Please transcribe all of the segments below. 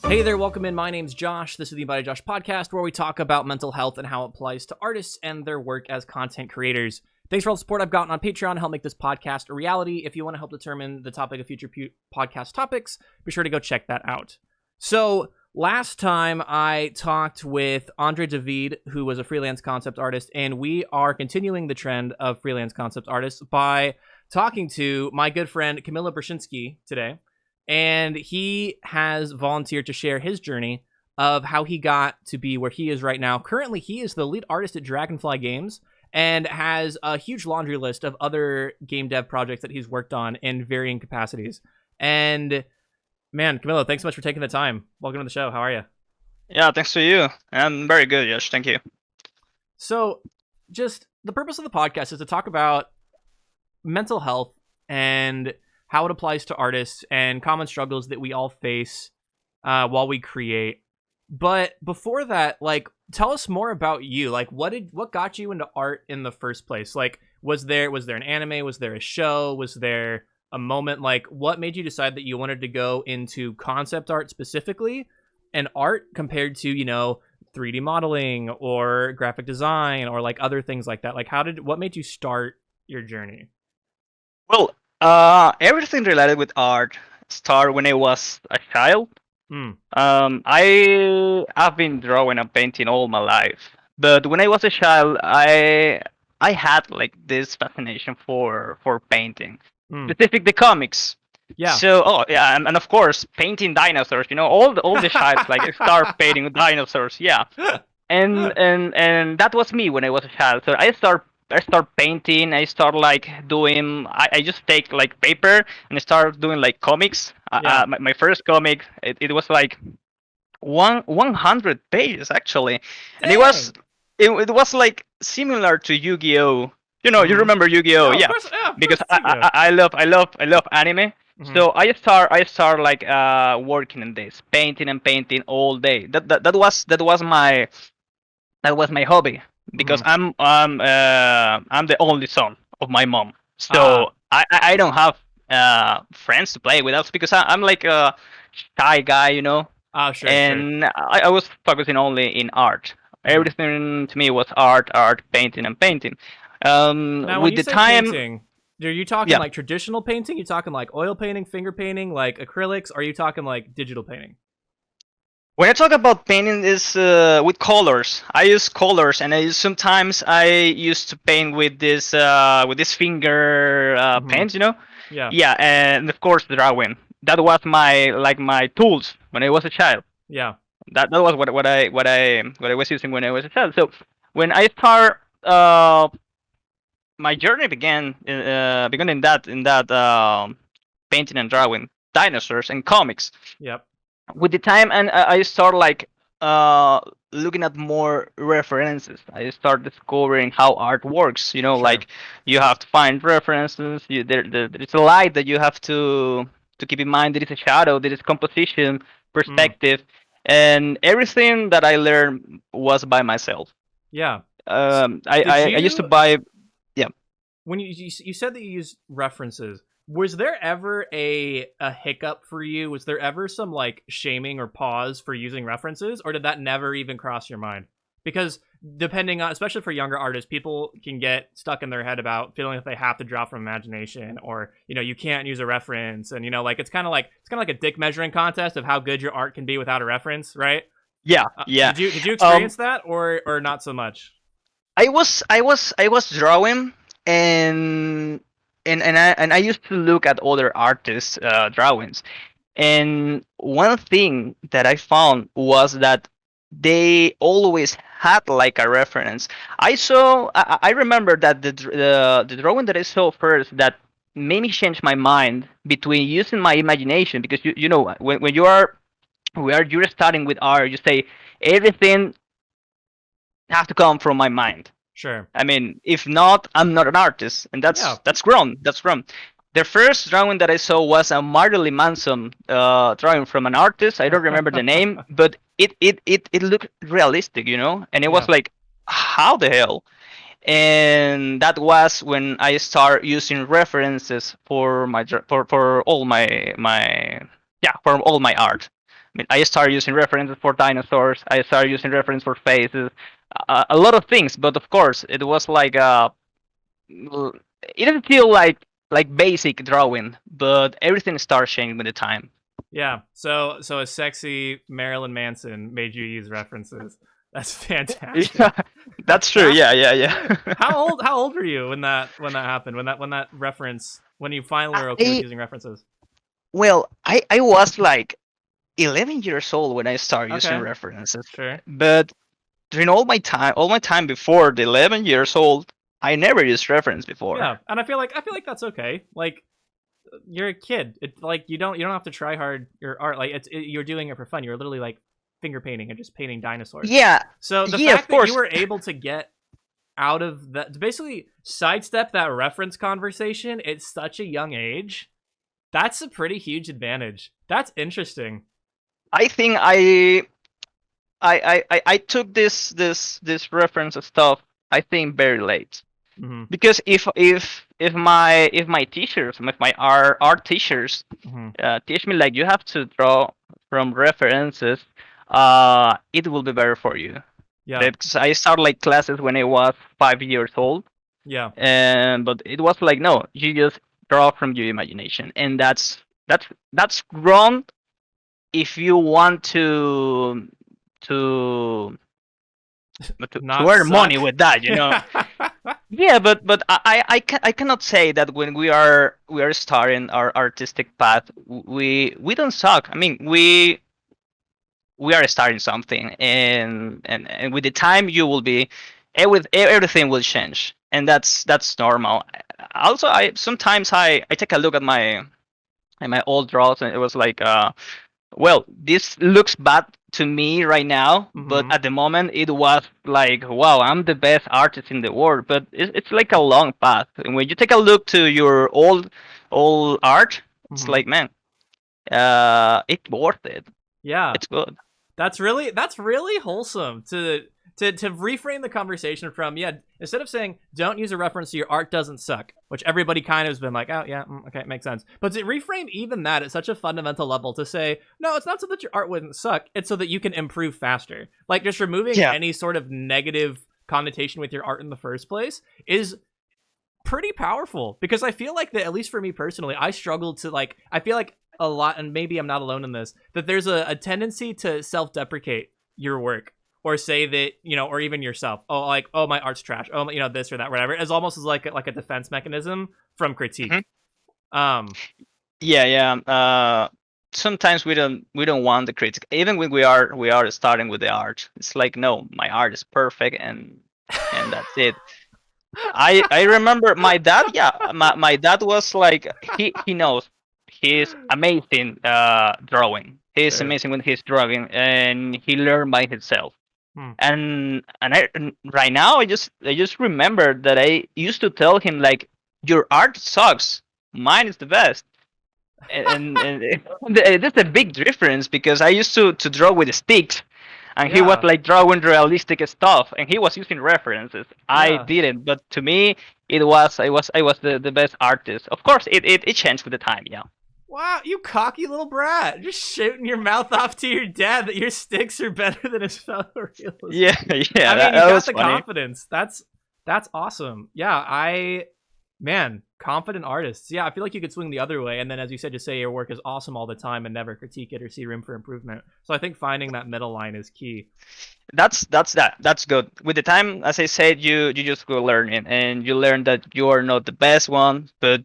Hey there, welcome in. My name's Josh. This is the EmbodiedJosh podcast, where we talk about mental health and how it applies to artists and their work as content creators. Thanks for all the support I've gotten on Patreon to help make this podcast a reality. If you want to help determine the topic of future podcast topics, be sure to go check that out. So, last time I talked with Andre David, who was a freelance concept artist, and we are continuing the trend of freelance concept artists by talking to my good friend Camilo Brushinsky today. And he has volunteered to share his journey of how he got to be where he is right now. Currently, he is the lead artist at Dragonfly Games and has a huge laundry list of other game dev projects that he's worked on in varying capacities. And man, Camilo, thanks so much for taking the time. Welcome to the show. How are you? Yeah, thanks to you. I'm very good, Josh. Thank you. So, just the purpose of the podcast is to talk about mental health and how it applies to artists and common struggles that we all face while we create. But before that, like, tell us more about you. Like, what got you into art in the first place? Like, was there an anime? Was there a show? Was there a moment? Like, what made you decide that you wanted to go into concept art specifically and art compared to, 3D modeling or graphic design or like other things like that? Like, what made you start your journey? Well, everything related with art started when I was a child. I've been drawing and painting all my life, but when I was a child, I had like this fascination for painting, specifically comics. Yeah. So, and of course, painting dinosaurs. All the childs like start painting dinosaurs. Yeah, and that was me when I was a child. So I start painting. I start like doing. I just take like paper and I start doing like comics. Yeah. My first comic, it was like 100 pages actually, and it was like similar to Yu-Gi-Oh. You remember Yu-Gi-Oh? Yeah, Yeah, of course, yeah, of because course, I love anime. So I start like working on this, painting all day. That was my hobby because I'm the only son of my mom. So I don't have friends to play with us because I'm like a shy guy. Oh, sure. And I was focusing only in art. Everything to me was art, painting. Now, when With you the say time, painting, are you talking like traditional painting? You talking like oil painting, finger painting, like acrylics? Or are you talking like digital painting? when I talk about painting, is with colors. I use colors, and sometimes I used to paint with this finger paint. Yeah. Yeah, and of course drawing. That was my tools when I was a child. Yeah. That was what I was using when I was a child. So when I start, my journey began in that painting and drawing dinosaurs and comics. Yep. With the time, and I start like looking at more references. I start discovering how art works. Sure. Like you have to find references. There's a light that you have to keep in mind. There is a shadow. There is composition, perspective, and everything that I learned was by myself. Yeah. I used to buy. Yeah. When you said that you used references, was there ever a hiccup for you? Was there ever some like shaming or pause for using references, or did that never even cross your mind? Because depending on, especially for younger artists, people can get stuck in their head about feeling that they have to draw from imagination, or you can't use a reference, and like it's kind of like a dick measuring contest of how good your art can be without a reference, right? Yeah, yeah. Did you experience that, or not so much? I was drawing and I used to look at other artists' drawings, and one thing that I found was that they always had like a reference. I remember that the drawing that I saw first that made me change my mind between using my imagination, because when you're starting with art, you say everything has to come from my mind. Sure. I mean, if not, I'm not an artist, and that's grown. That's grown. The first drawing that I saw was a Marilyn Manson drawing from an artist. I don't remember the name, but it looked realistic, and it was like, how the hell? And that was when I started using references for all my art. mean, I started using references for dinosaurs. I started using reference for faces, a lot of things. But of course, it was like it didn't feel like basic drawing, but everything started changing with the time. Yeah. So a sexy Marilyn Manson made you use references. That's fantastic. Yeah, that's true. Yeah. How old were you when that happened? When that reference when you finally were okay with I using references? Well, I was like 11 years old when I started using Okay. references. Sure. But during all my time before the 11 years old, I never used reference before. Yeah. And I feel like that's okay. Like you're a kid. It's like you don't have to try hard your art. Like you're doing it for fun. You're literally like finger painting and just painting dinosaurs. Yeah, So the yeah, of fact that you course. were able to get out of that to basically sidestep that reference conversation at such a young age, that's a pretty huge advantage. That's interesting. I think I took this reference stuff, I think, very late. Mm-hmm. Because if my teachers, if my art teachers Mm-hmm. teach me like you have to draw from references, it will be better for you. Yeah. Because I started like classes when I was 5 years old, Yeah. and but it was like no, you just draw from your imagination, and that's wrong if you want to to Not earn suck. money with that, you know. Yeah, but I cannot say that when we are starting our artistic path, we don't suck. I mean, we are starting something, and with the time you will be everything will change, and that's normal. Also, I sometimes I take a look at my old draws, and it was like well, this looks bad to me right now, but Mm-hmm. at the moment it was like, wow, I'm the best artist in the world. But it's like a long path. And when you take a look to your old art, it's Mm-hmm. like, man, it's worth it. Yeah. It's good. That's really wholesome to reframe the conversation from, yeah, instead of saying don't use a reference to your art doesn't suck, which everybody kind of has been like, oh yeah, okay, makes sense, but to reframe even that at such a fundamental level to say no, it's not so that your art wouldn't suck, it's so that you can improve faster. Like just removing Yeah. any sort of negative connotation with your art in the first place is pretty powerful, because I feel like that, at least for me personally, I struggle to like, I feel like a lot, and maybe I'm not alone in this, that there's a tendency to self-deprecate your work, or say that, you know, or even yourself, oh, like, oh, my art's trash, oh, you know, this or that, whatever, as almost as like a defense mechanism from Hmm. critique. um Yeah. Sometimes we don't want the critic, even when we are starting with the art. It's like, no, my art is perfect, and that's it. I remember my dad. Yeah, my dad was like he knows he's amazing drawing. He's Sure. amazing when he's drawing, and he learned by himself. Hmm. And right now I just remember that I used to tell him like your art sucks, mine is the best. And that's a big difference because I used to draw with sticks, and he was Yeah. like drawing realistic stuff, and he was using references. I Yeah. didn't, but to me, I was the best artist. Of course, it changed with the time. Yeah. Wow, you cocky little brat, just shooting your mouth off to your dad that your sticks are better than his fellow realists. Yeah, yeah, I mean, you that got was the funny. confidence. That's awesome. Yeah, man, confident artists. Yeah, I feel like you could swing the other way, and then, as you said, just say your work is awesome all the time and never critique it or see room for improvement. So I think finding that middle line is key. That's good. With the time, as I said, you just go learning, and you learn that you are not the best one, but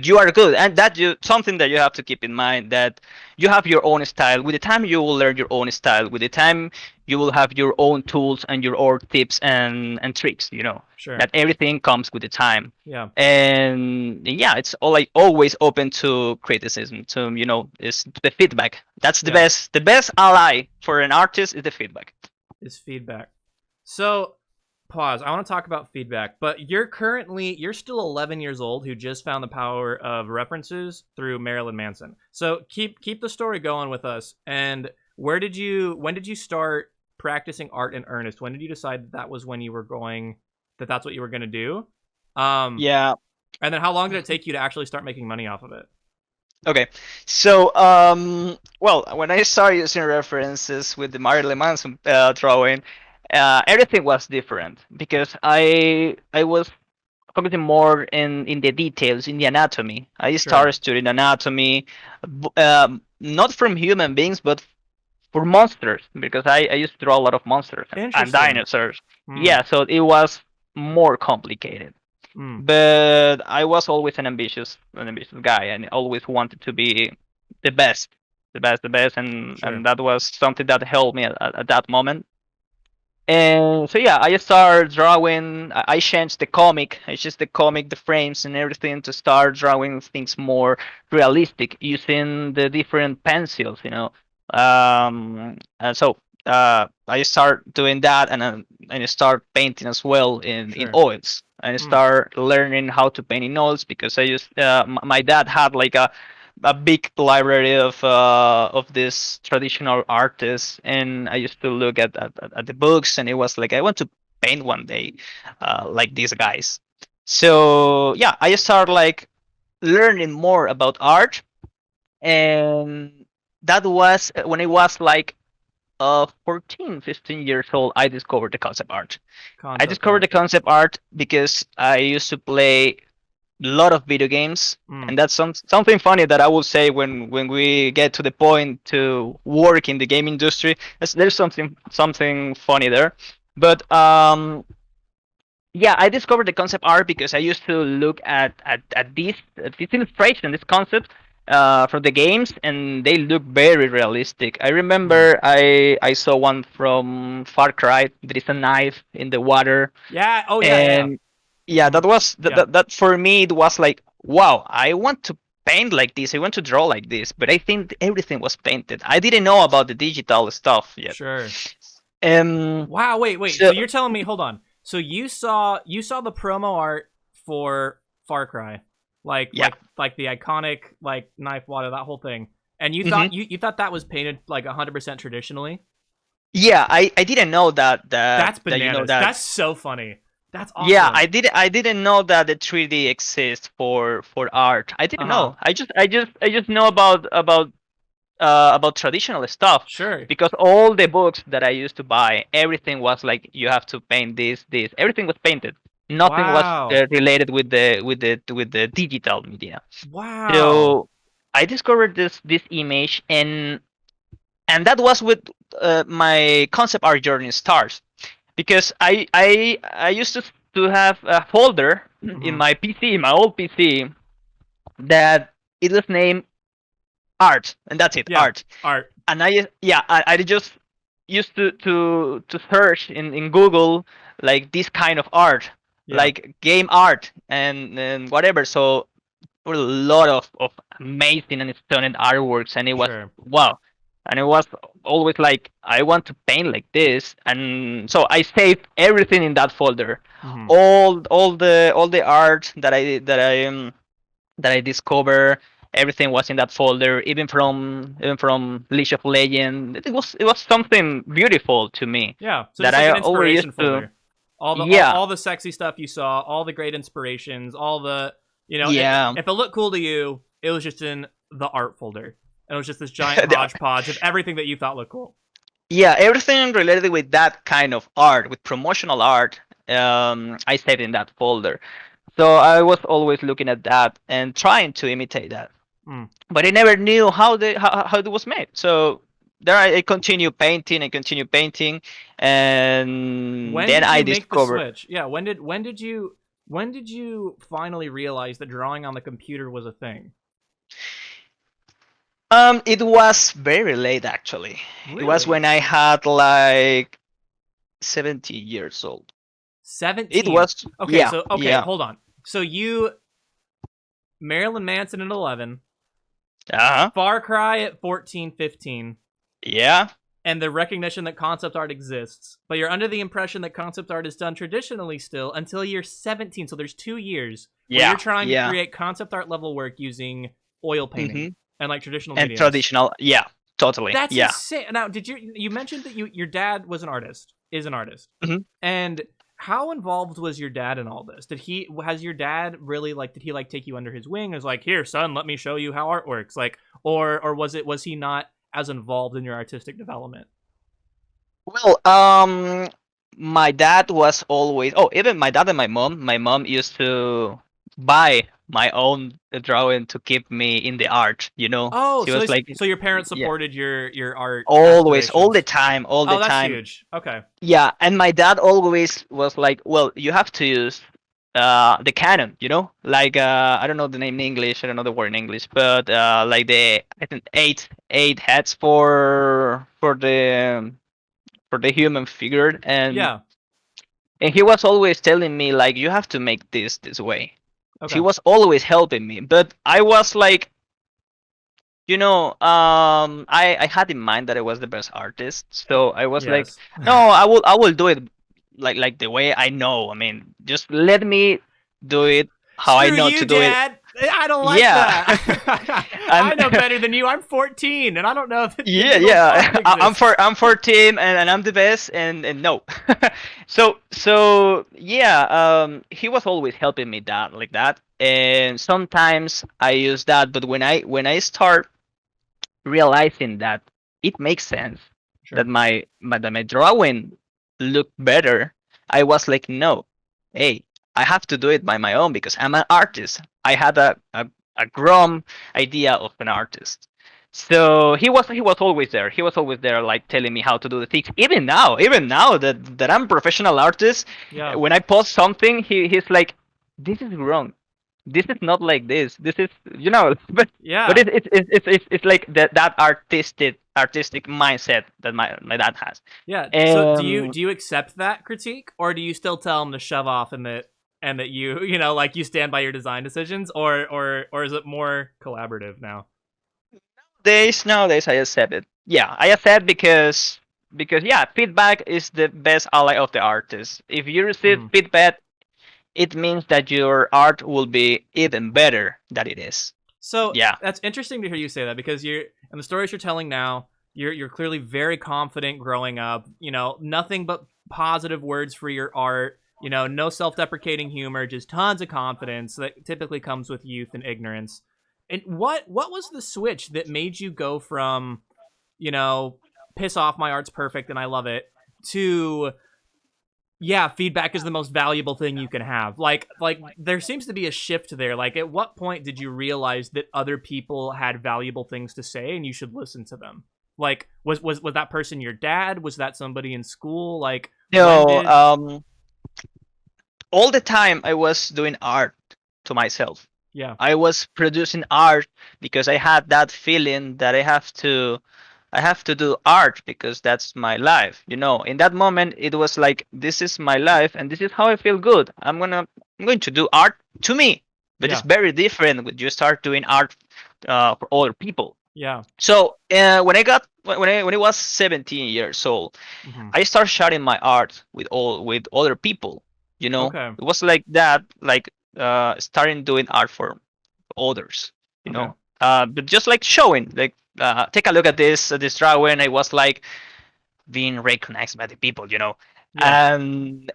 you are good, and that you something that you have to keep in mind, that you have your own style. With the time you will learn your own style. With the time you will have your own tools and your own tips and tricks, you know, Sure. that everything comes with the time. Yeah. And yeah, it's all like always open to criticism, to, you know, is the feedback. That's Yeah. the best ally for an artist is the feedback. Is feedback. So pause. I want to talk about feedback, but you're still 11 years old who just found the power of references through Marilyn Manson. So keep the story going with us. And when did you start practicing art in earnest? When did you decide that was when you were going that that's what you were going to do? Um Yeah. and then how long did it take you to actually start making money off of it? Okay, so well, when I started using references with the Marilyn Manson drawing, everything was different because I was focusing more in the details, in the anatomy. I Sure. started studying anatomy, not from human beings, but for monsters, because I used to draw a lot of monsters and Interesting. dinosaurs. Hmm. Yeah, so it was more complicated. Hmm. But I was always an ambitious guy, and always wanted to be the best, the best, Sure. and that was something that helped me at that moment. And so yeah, I started drawing. I changed the comic. I changed the comic, the frames, and everything to start drawing things more realistic using the different pencils. And so I start doing that, and I start painting as well in Sure. oils. And I Hmm. start learning how to paint in oils because I used my dad had like a big library of these traditional artists, and I used to look at the books, and it was like I want to paint one day, like these guys. So yeah, I started like learning more about art, and that was when I was like 14, 15 years old. I discovered the concept art. I Concept discovered the art. concept art because I used to play lot of video games, Hmm. and that's something funny that I will say when we get to the point to work in the game industry. There's something funny there, but yeah, I discovered the concept art because I used to look at this illustration, this concept from the games, and they look very realistic. I Hmm. remember I saw one from Far Cry. There is a knife in the water, Yeah. Oh yeah. Yeah. Yeah. and yeah, Hmm. that was Yeah. that for me it was like, wow, I want to paint like this, I want to draw like this, but I think everything was painted. I didn't know about the digital stuff yet. Sure. um Wow. Wait. Wait. So so you're telling me? Hold on. So you saw the promo art for Far Cry, like yeah. like the iconic like knife water, that whole thing, and you hmm thought you thought that was painted like 100% traditionally. yeah, I didn't know That's that bananas. that. That's so funny. That's Yeah, awesome. I didn't know that the 3D exists for art. I Uh didn't huh. know. I just know about traditional stuff, Sure. because all the books that I used to buy, everything was like you have to paint this. Everything was painted. Nothing was Wow. related with the digital media. Wow. So I discovered this image, and that was with my concept art journey starts, because I used to have a folder in Hmm. my PC, my old PC, that it was named art, and that's it, Yeah. art. Art. And I just used to search in Google like this kind of art, Yeah. like game art and whatever. So there were a lot of amazing and stunning artworks, and it was Sure. wow. And it was always like I want to paint like this, and so I saved everything in that folder, Hmm. all the art that I discovered. Everything was in that folder, even from League of Legends. It was something beautiful to me Yeah. So that just like I an always used inspiration to. folder. All the Yeah, all the sexy stuff you saw, all the great inspirations, all the yeah, if it looked cool to you, it was just in the art folder. And it was just this giant hodgepodge of everything that you thought looked cool. yeah. Everything related with that kind of art, with promotional art, I saved in that folder. So I was always looking at that and trying to imitate that, Mm. but I never knew how it was made. So there I continue painting and continue painting, and When then did I you make the discovered. switch? Yeah, when did you finally realize that drawing on the computer was a thing? It was very late actually. It was Really? when I had like 17 years old. It 17. was, Okay, yeah, so okay, yeah, hold on. So you Marilyn Manson at 11, uh-huh, Far Cry at 14, 15, yeah, and the recognition that concept art exists, but you're under the impression that concept art is done traditionally still until you're 17. So there's 2 years where you're yeah, trying to yeah. create concept art level work using oil painting hmm and like traditional And mediums. traditional, yeah, totally, That's yeah. insane. Now, did you mentioned that your dad was an artist, is an artist, hmm and how involved was your dad in all this? Has your dad really did he take you under his wing? As here, son, let me show you how art works. Or was he not as involved in your artistic development? Well, my dad was always. Oh, even my dad and my mom. My mom used to buy my own drawing to keep me in the art. Oh, She was like, so your parents yeah, supported your art always, all the aspirations. time, all the Oh, that's time. huge. Okay. Yeah, and my dad always was like, well, you have to use the canon, I don't know the name in English, I don't know the word in English, but like I think eight heads for the human figure, Yeah. and he was always telling me like you have to make this way. He Okay. was always helping me, but I was like, I had in mind that I was the best artist, so I was like, Yes. no, I will do it like the way I know. I mean, just let me do it how I Screw know you, to do it. Dad. I don't like Yeah. that. and I know better than you. I'm 14, and I don't know if the yeah, digital font yeah. exists. I'm 14, and I'm the best, and no. So yeah, he was always helping me that like that, and sometimes I use that, but when I start realizing that it makes sense Sure. that my drawing looked better, I was like, no, hey, I have to do it by my own because I'm an artist. I had a grown idea of an artist. So he was always there. He was always there, like telling me how to do the things. Even now that I'm a professional artist, Yeah. when I post something, he's like, this is wrong. This is not like this. This is, but Yeah. it's like that artistic mindset that my dad has. Yeah. So Um, do you accept that critique, or do you still tell him to shove off and that you stand by your design decisions, or is it more collaborative now? nowadays I accept it. Yeah, I accept because yeah, feedback is the best ally of the artist. If you receive Hmm. feedback, it means that your art will be even better than it is. So Yeah. that's interesting to hear you say that, because you're in the stories you're telling now. You're clearly very confident growing up. Nothing but positive words for your art. No self-deprecating humor, just tons of confidence that typically comes with youth and ignorance. And what was the switch that made you go from, you know, piss off, my art's perfect and I love it, to, yeah, feedback is the most valuable thing you can have? Like there seems to be a shift there. At what point did you realize that other people had valuable things to say and you should listen to them? Was that person your dad? Was that somebody in school? When No, did all the time I was doing art to myself. Yeah. I was producing art because I had that feeling that I have to do art because that's my life. In that moment it was like this is my life and this is how I feel good. I'm going to do art to me. But it's Yeah. very different when you start doing art for other people. Yeah. So when I was 17 years old, Hmm. I started sharing my art with other people. Okay. It was like that, like starting doing art for others. You Okay. know, but just like showing, like take a look at this drawing. I was like being recognized by the people. Yeah. And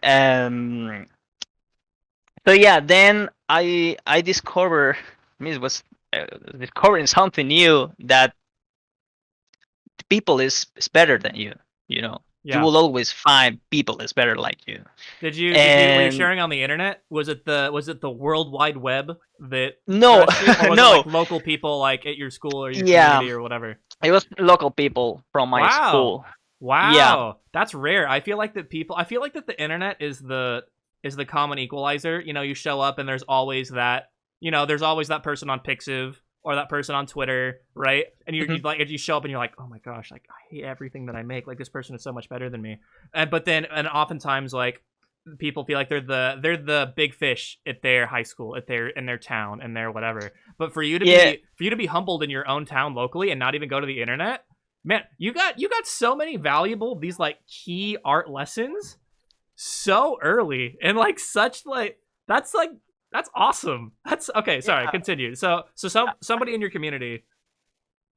so yeah, then I discovered. I mean, it was discovering something new that people is better than you. You Yeah. will always find people is better like you. Were you And sharing on the internet? Was it the World Wide Web that no, trust you, or was it no, local people at your school or your yeah, community or whatever? it was local people from my Wow. school. Yeah. Wow. That's rare. I feel like that the internet is the common equalizer. You show up and there's always that person on Pixiv or that person on Twitter, right? And you Mhm. you show up and you're like, "Oh my gosh, I hate everything that I make. This person is so much better than me." And oftentimes people feel like they're the big fish at their high school, in their town, and their whatever. But Yeah, for you to be humbled in your own town locally and not even go to the internet, man, you got so many valuable, these key art lessons so early, and such that's awesome. That's okay. Sorry, yeah, continue. So somebody in your community.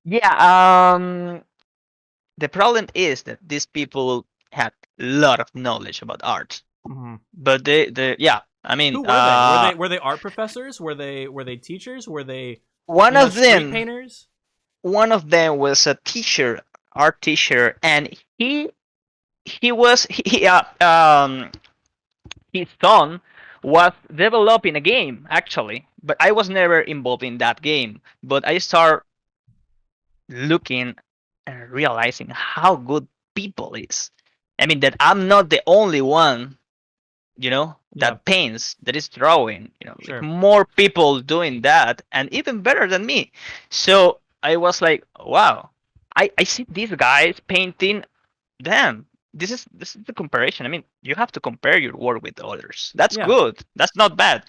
yeah. The problem is that these people had a lot of knowledge about art. But yeah, I mean, Who were they? Were they art professors? Were they teachers? Were they one of street them painters? one of them was a teacher, art teacher, and he was his son was developing a game actually, but I was never involved in that game. But I start looking and realizing how good people is. I mean that I'm not the only one, Yeah, that paints, that is drawing. Like sure. more people doing that, and even better than me. So I was like, wow, I see these guys painting. Damn, this is the comparison. I mean, you have to compare your work with others. That's Yeah. good. That's not bad.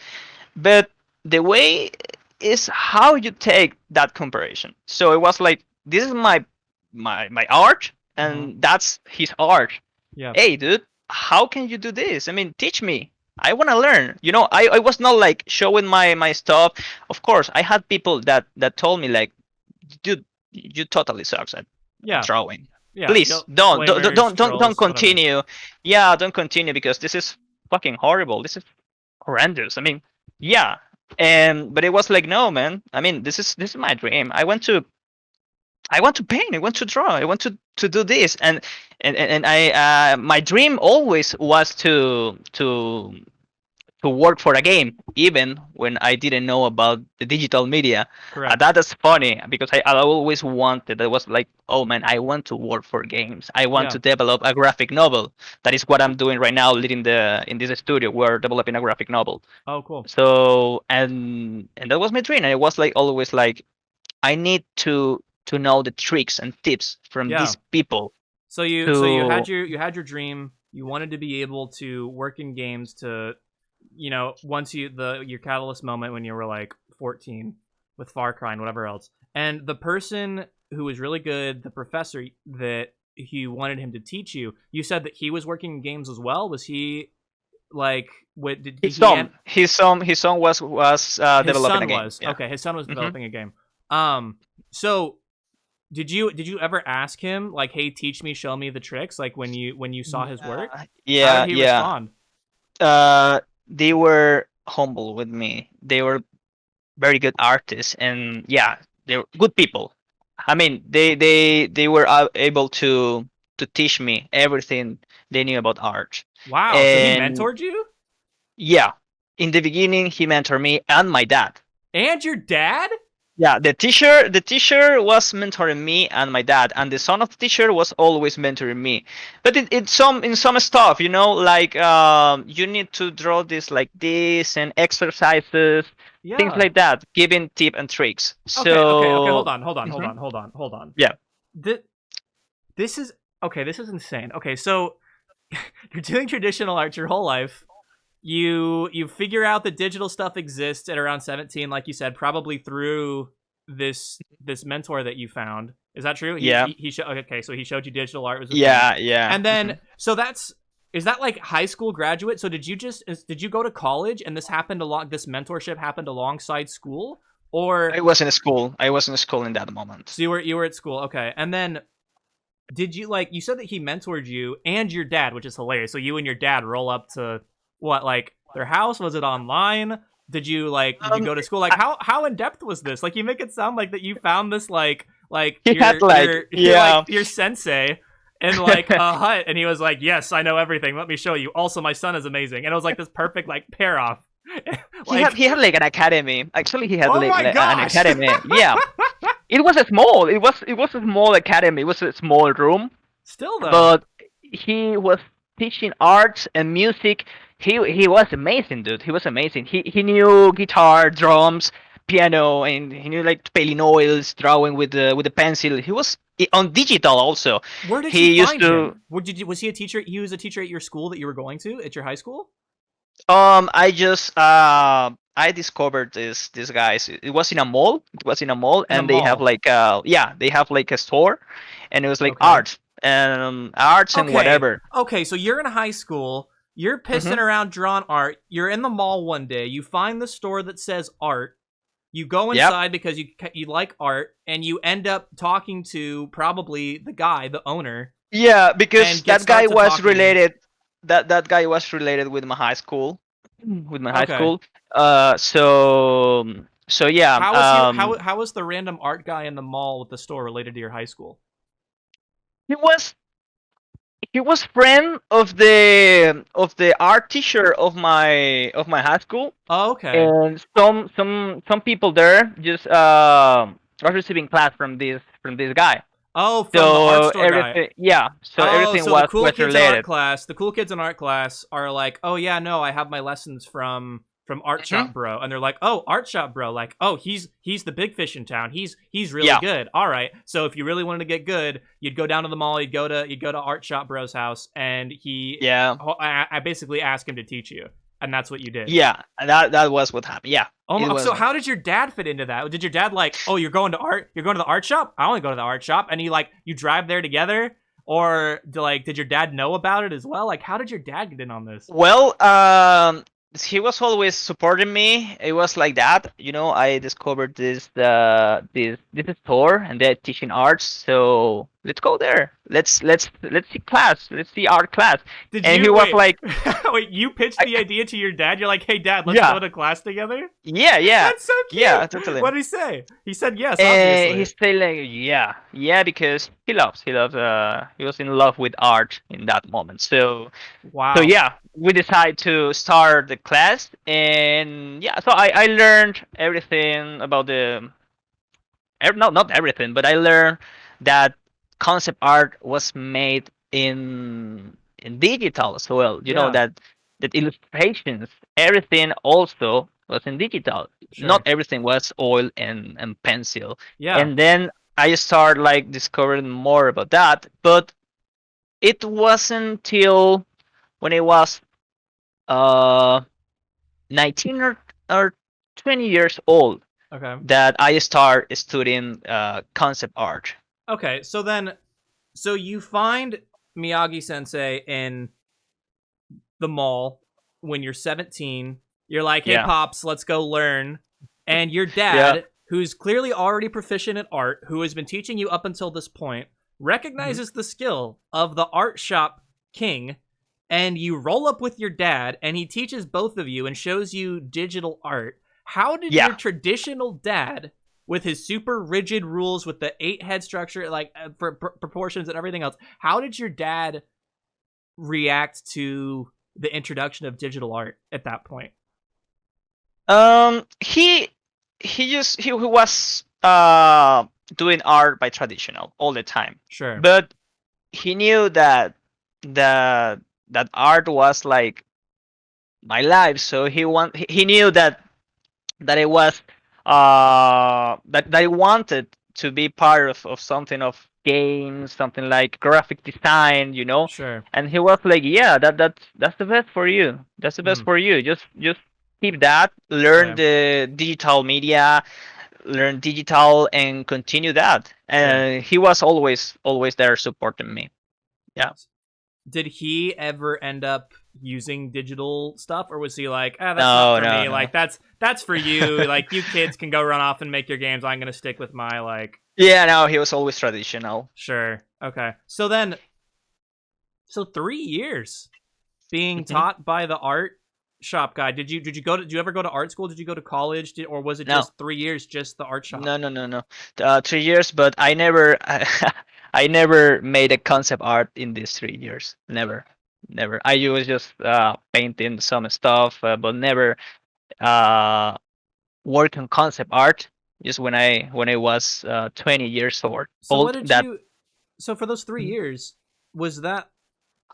But the way is how you take that comparison. So it was like, this is my art, and that's his art. Yeah. Hey, dude, how can you do this? I mean, teach me. I want to learn. I was not like showing my stuff. Of course, I had people that told me like, dude, you totally sucks at Yeah. drawing. Yeah. Please don't Trolls, continue. Yeah, don't continue because this is fucking horrible. This is horrendous. I mean, yeah. But it was like, no, man. I mean, this is my dream. I want to paint. I want to draw. I want to do this. And I my dream always was to work for a game, even when I didn't know about the digital media. Correct. That is funny because I always wanted. I was like, oh man, I want to work for games. I want Yeah. to develop a graphic novel. That is what I'm doing right now, leading in this studio. We're developing a graphic novel. Oh, cool. So and that was my dream. And it was like always like, I need to know the tricks and tips from Yeah. these people. So you to had your dream. You wanted to be able to work in games to, once your catalyst moment when you were like 14 with Far Cry and whatever else. And the person who was really good, the professor that he wanted him to teach you, you said that he was working in games as well. Was he like what did his he son his son was developing a game. was Yeah. okay, his son was developing a game. So did you ever ask him like, hey, teach me, show me the tricks, like when you saw his work? Yeah. How did he respond? They were humble with me. They were very good artists, and yeah, they were good people. I mean, they were able to teach me everything they knew about art. Wow. So he mentored you? Yeah, in the beginning, he mentored me and my dad. And your dad? Yeah, the teacher was mentoring me and my dad, and the son of the teacher was always mentoring me. But in some stuff, like you need to draw this like this and exercises, things like that, giving tips and tricks. Okay, So okay, hold on. Yeah. This is insane. Okay, so you're doing traditional art your whole life. You figure out that digital stuff exists at around 17, like you said, probably through this mentor that you found. Is that true? Yeah. So he showed you digital art was a Yeah, thing. yeah. And then is that like high school graduate? So did you go to college and this mentorship happened alongside school? Or I was in school. In that moment. So you were at school, okay. And then did you you said that he mentored you and your dad, which is hilarious. So you and your dad roll up to what, like their house? Was it online? Did you go to school? Like how in depth was this? Like you make it sound like that you found this your sensei in like a hut, and he was like, yes, I know everything. Let me show you. Also, my son is amazing. And it was like this perfect pair off. He had like an academy. Actually, he had Oh like my an gosh! academy. Yeah. It was a small academy. It was a small room. Still though. But he was teaching arts and music. He was amazing, dude. He was amazing. He knew guitar, drums, piano, and he knew like spelling oils, drawing with the pencil. He was on digital also. Where did he you used find to him? Was he a teacher? He was a teacher at your school that you were going to, at your high school? I discovered this guys. It was in a mall. And they have like they have like a store, and it was like arts and whatever. Okay, so you're in high school. You're pissing around drawing art. You're in the mall one day. You find the store that says art. You go inside because you like art, and you end up talking to probably the guy, the owner. Yeah, because that guy was related. that guy was related with my high school, with my high Okay. school. So yeah. How was the random art guy in the mall with the store related to your high school? He was he was friend of the art teacher of my high school, Oh, okay. and some people there just are receiving class from this guy. Oh, from the art So store guy. everything, yeah. So Oh, everything so the was cool was kids in art related. class, the cool kids in art class are like, "Oh yeah, no, I have my lessons from art Hmm. shop bro." And they're like, "Oh, art shop bro, like, oh, he's the big fish in town. He's really Yeah, good. All right." So if you really wanted to get good, you'd go down to the mall, you'd go to art shop bro's house and yeah, I basically asked him to teach you. And that's what you did. yeah. That was what happened. Yeah, Oh it my, was. so how did your dad fit into that? Did your dad like, "Oh, you're going to the art shop? I only go to the art shop." And you drive there together? Or did your dad know about it as well? Like, how did your dad get in on this? Well, he was always supporting me. It was like that, I discovered this store, and they're teaching arts. So let's go there. Let's see class. Let's see art class. Did And he you was wait? like, Wait, you pitched I, the idea to your dad? You're like, "Hey, dad, let's go yeah, to class together." yeah, yeah, That's so yeah, cute. totally. What did he say? He said yes, And he obviously. said like, yeah, yeah, because he was in love with art in that moment. So Wow. yeah, we decided to start the class, and yeah, so I learned everything about not everything, but I learned that concept art was made in digital as well. Yeah. That illustrations, everything also was in digital. Not Sure. everything was oil and pencil. Yeah. And then I started like discovering more about that, but it wasn't until when I was uh 19 or 20 years old Okay. that I start studying concept art. Okay. So you find Miyagi Sensei in the mall when you're 17. You're like, "Hey, Yeah, pops, let's go learn." And your yeah, dad, who's clearly already proficient at art, who has been teaching you up until this point, mhm, recognizes the skill of the art shop king. And you roll up with your dad, and he teaches both of you and shows you digital art. How did yeah. your traditional dad, with his super rigid rules with the 8 head structure, like for proportions and everything else, how did your dad react to the introduction of digital art at that point? He was doing art by traditional all the time, Sure. but he knew that that art was like my life. So he knew that it was that I wanted to be part of something of games, something like graphic design. Sure. And he was like, yeah, that's the best for you. That's the best Mm, for you. Just keep that, learn okay. the digital media, learn digital, and continue that. Sure. And he was always there supporting me. Yeah. Did he ever end up using digital stuff, or was he like, "Ah, that's not No, for no, me. no. Like that's for you. Like you kids can go run off and make your games. I'm gonna stick with my like." Yeah, no, he was always traditional. Sure. Okay. So 3 years being Hmm. taught by the art shop guy. Did you ever go to art school? Did you go to college? Or was it No, just 3 years just the art shop? no, no, no, no. 3 years, but I never, I never made a concept art in these 3 years. Never, never. I was just painting some stuff, but never uh, work on concept art. Just when I was 20 years old. So what Old. did That. you? So for those 3 years, was that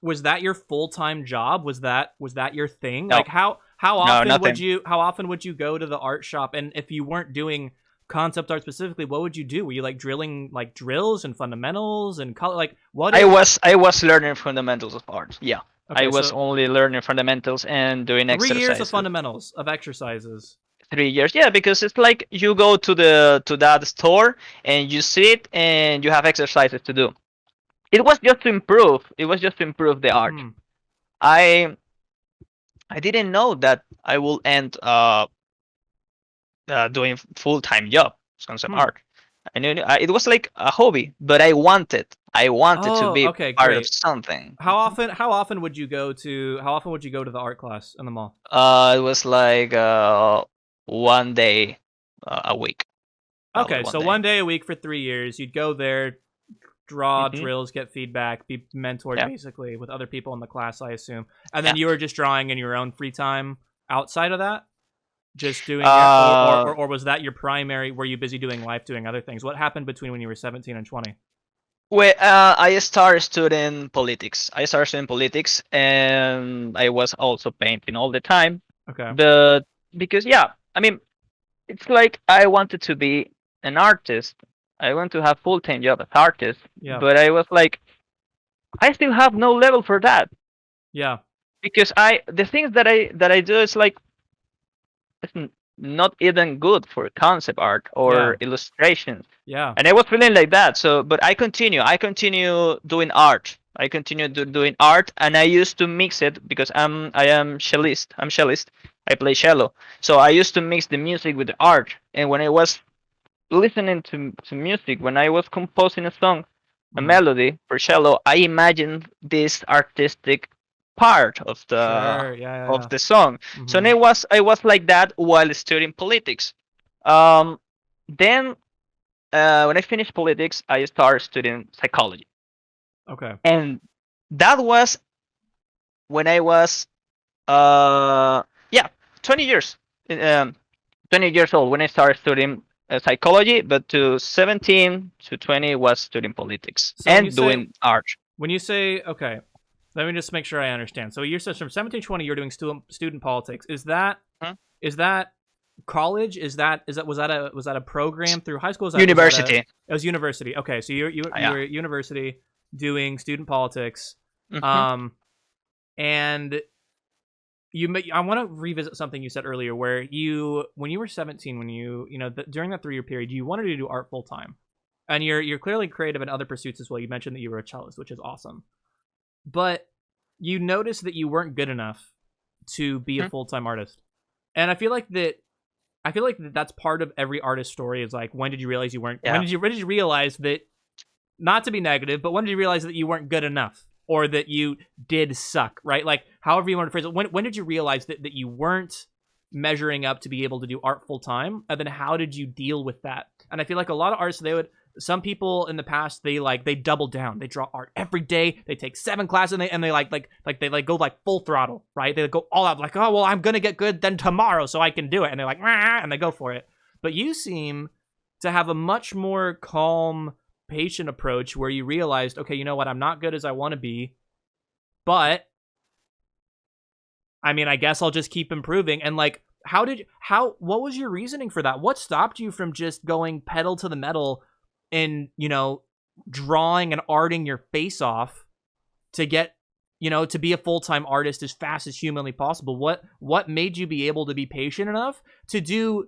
was that your full time job? Was that your thing? No, Like how no, often would nothing. you go to the art shop? And if you weren't doing concept art specifically, what would you do? Were you like drilling like drills and fundamentals and color? Like what I is? was I was learning fundamentals of art. Yeah, I Okay, was so only learning fundamentals and doing 3 years of exercises. fundamentals of exercises. 3 years, yeah, because it's like you go to that store and you sit and you have exercises to do. It was just to improve. It was just to improve the art. Hmm. I I didn't know that I will end doing full time job concept Hmm. art. I knew it was like a hobby, but I wanted I wanted to Oh, be okay, part of great. something. How often would you go to the art class in the mall? It was like 1 day a week, probably Okay, one so day. 1 day a week for 3 years. You'd go there, draw Hmm. drills, get feedback, be mentored Yeah. basically with other people in the class, I assume. And then Yeah. you were just drawing in your own free time outside of that, just doing it, Uh, or was that your primary? Were you busy doing life, doing other things? What happened between when you were 17 and 20? Wait, I started studying politics. And I was also painting all the time. Okay. But because, yeah, I mean, it's like I wanted to be an artist. I want to have full-time job as artist, Yeah. but I was like, I still have no level for that Yeah. because the things that I do is like it's not even good for concept art Yeah. or illustrations. Yeah. And I was feeling like that. So, but I continue doing art. I continue doing art, and I used to mix it because I am cellist. I'm cellist. I play cello. So I used to mix the music with the art. And when I was listening to music, when I was composing a song, a Mhm. melody for cello, I imagined this artistic part Sure. Yeah. Yeah. of Yeah. the song. So and Mhm. I was like that while studying politics. Um, then when I finished politics, I started studying psychology, Okay. and that was when I was yeah 20 years um 20 years old when I started studying psychology, but to 17 to 20 was studying politics So and doing art. okay, let me just make sure I understand. So you're says from 17 to 20 you're doing student politics. Hmm? Is that college? Was that a program through high school? University. It was university. Okay, so you Yeah. were at university doing student politics. Hmm. Um and I want to revisit something you said earlier where when you were 17 when during that 3 year period you wanted to do art full time. And you're clearly creative in other pursuits as well. You mentioned that you were a cellist, which is awesome. But you noticed that you weren't good enough to be a Hmm. full-time artist. And I feel like that's part of every artist story is like when did you realize you weren't Yeah. when did you realize that, not to be negative, but when did you realize that you weren't good enough or that you did suck, right? Like however you want to phrase it. When did you realize that you weren't measuring up to be able to do art full time? And then how did you deal with that? And I feel like a lot of artists, some people in the past, they double down. They draw art every day. They take 7 classes and they they go like full throttle, right? They go all out like, oh well, I'm gonna get good then tomorrow so I can do it. And they're like, and they go for it. But you seem to have a much more calm, patient approach where you realized, okay, you know what, I'm not good as I want to be, but I mean, I guess I'll just keep improving. And like, what was your reasoning for that? What stopped you from just going pedal to the metal and, drawing and arting your face off to get, to be a full-time artist as fast as humanly possible? What made you be able to be patient enough to do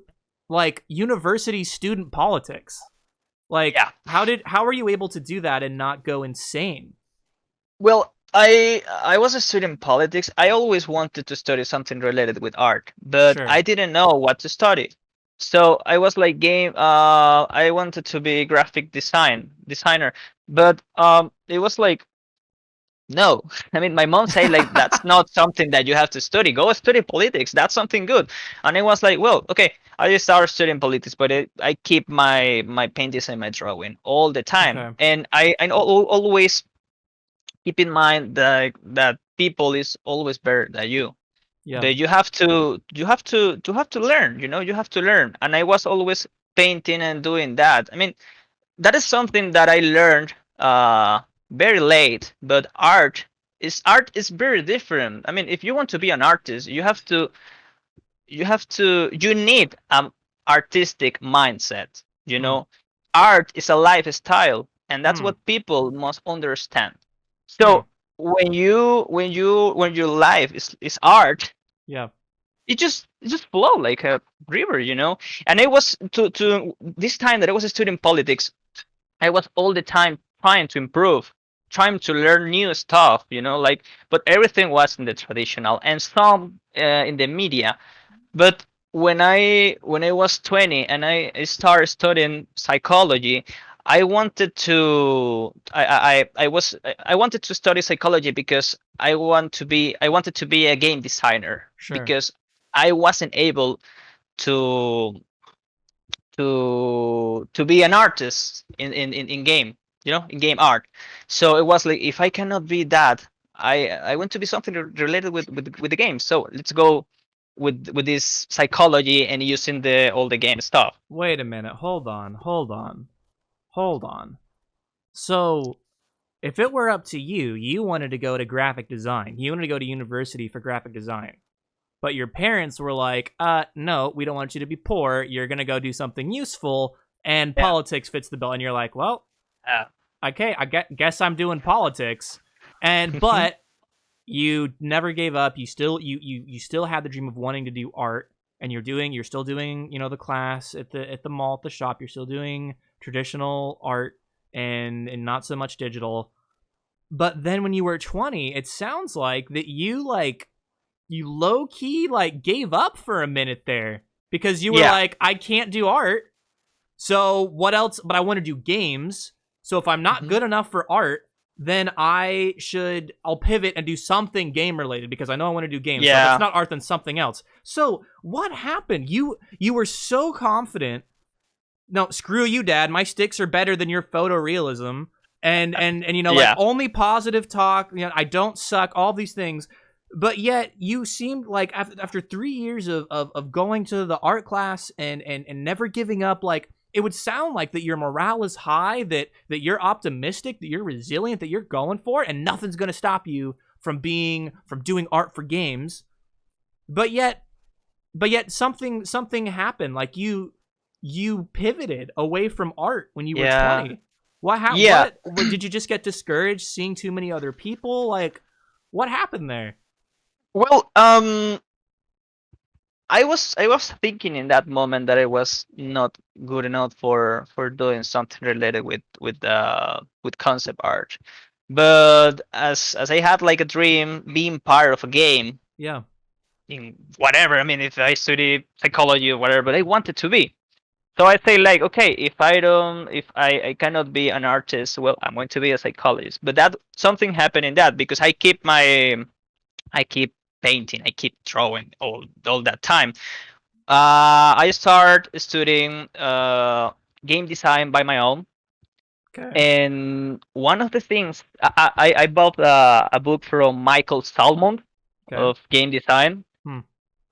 like university student politics? Like, Yeah. how are you able to do that and not go insane? Well, I was a student in politics. I always wanted to study something related with art, but Sure. I didn't know what to study. So I was like I wanted to be graphic designer, but it was like no. I mean, my mom said like that's not something that you have to study. Go study politics. That's something good. And I was like, well, okay. I just started studying politics, but I keep my paintings and my drawing all the time, Okay. and always keep in mind that people is always better than you. Yeah. That you have to learn. You have to learn. And I was always painting and doing that. I mean, that is something that I learned very late. But art is very different. I mean, if you want to be an artist, you need artistic mindset. Hmm. Art is a lifestyle, and that's Hmm. what people must understand. Hmm. So when your life is art, Yeah. it just flow like a river. And I was to this time that I was studying politics, I was all the time trying to improve, trying to learn new stuff. Like, but everything was in the traditional and some in the media. But when I was 20 and I started studying psychology, I wanted to I wanted to study psychology because I wanted to be a game designer Sure. because I wasn't able to to be an artist in game, in game art. So it was like, if I cannot be that, I want to be something related with the game. So let's go with this psychology and using the all the game stuff. Wait a minute. Hold on. So, if it were up to you, you wanted to go to graphic design. You wanted to go to university for graphic design. But your parents were like, no, we don't want you to be poor. You're going to go do something useful. And Yeah. politics fits the bill. And you're like, well, Uh, okay, guess I'm doing politics. But you never gave up. You still had the dream of wanting to do art. And you're still doing, the class at the mall, at the shop. You're still doing traditional art and not so much digital. But then when you were 20, it sounds like that you low key gave up for a minute there because you were like, I can't do art. So what else? But I want to do games. So if I'm not good enough for art, then I'll pivot and do something game related because I know I want to do games. Yeah. So if it's not art, then something else. So what happened? You were so confident. No, screw you, Dad. My sticks are better than your photorealism. And only positive talk. I don't suck. All these things. But yet you seemed like after 3 years of going to the art class and never giving up, like it would sound like that your morale is high, that you're optimistic, that you're resilient, that you're going for it, and nothing's going to stop you from doing art for games. But yet something happened. Like you pivoted away from art when you were 20. What happened? Yeah. What, did you just get discouraged seeing too many other people? Like, what happened there? Well, I was thinking in that moment that I was not good enough for doing something related with concept art. But as I had like a dream being part of a game Yeah. in whatever, I mean, if I study psychology or whatever, but I wanted to be. So I say like, okay, if I cannot be an artist, well, I'm going to be a psychologist. But that something happened in that because I keep painting, I keep drawing all that time. I start studying game design by my own. Okay. And one of the things I bought a book from Michael Salmon of game design.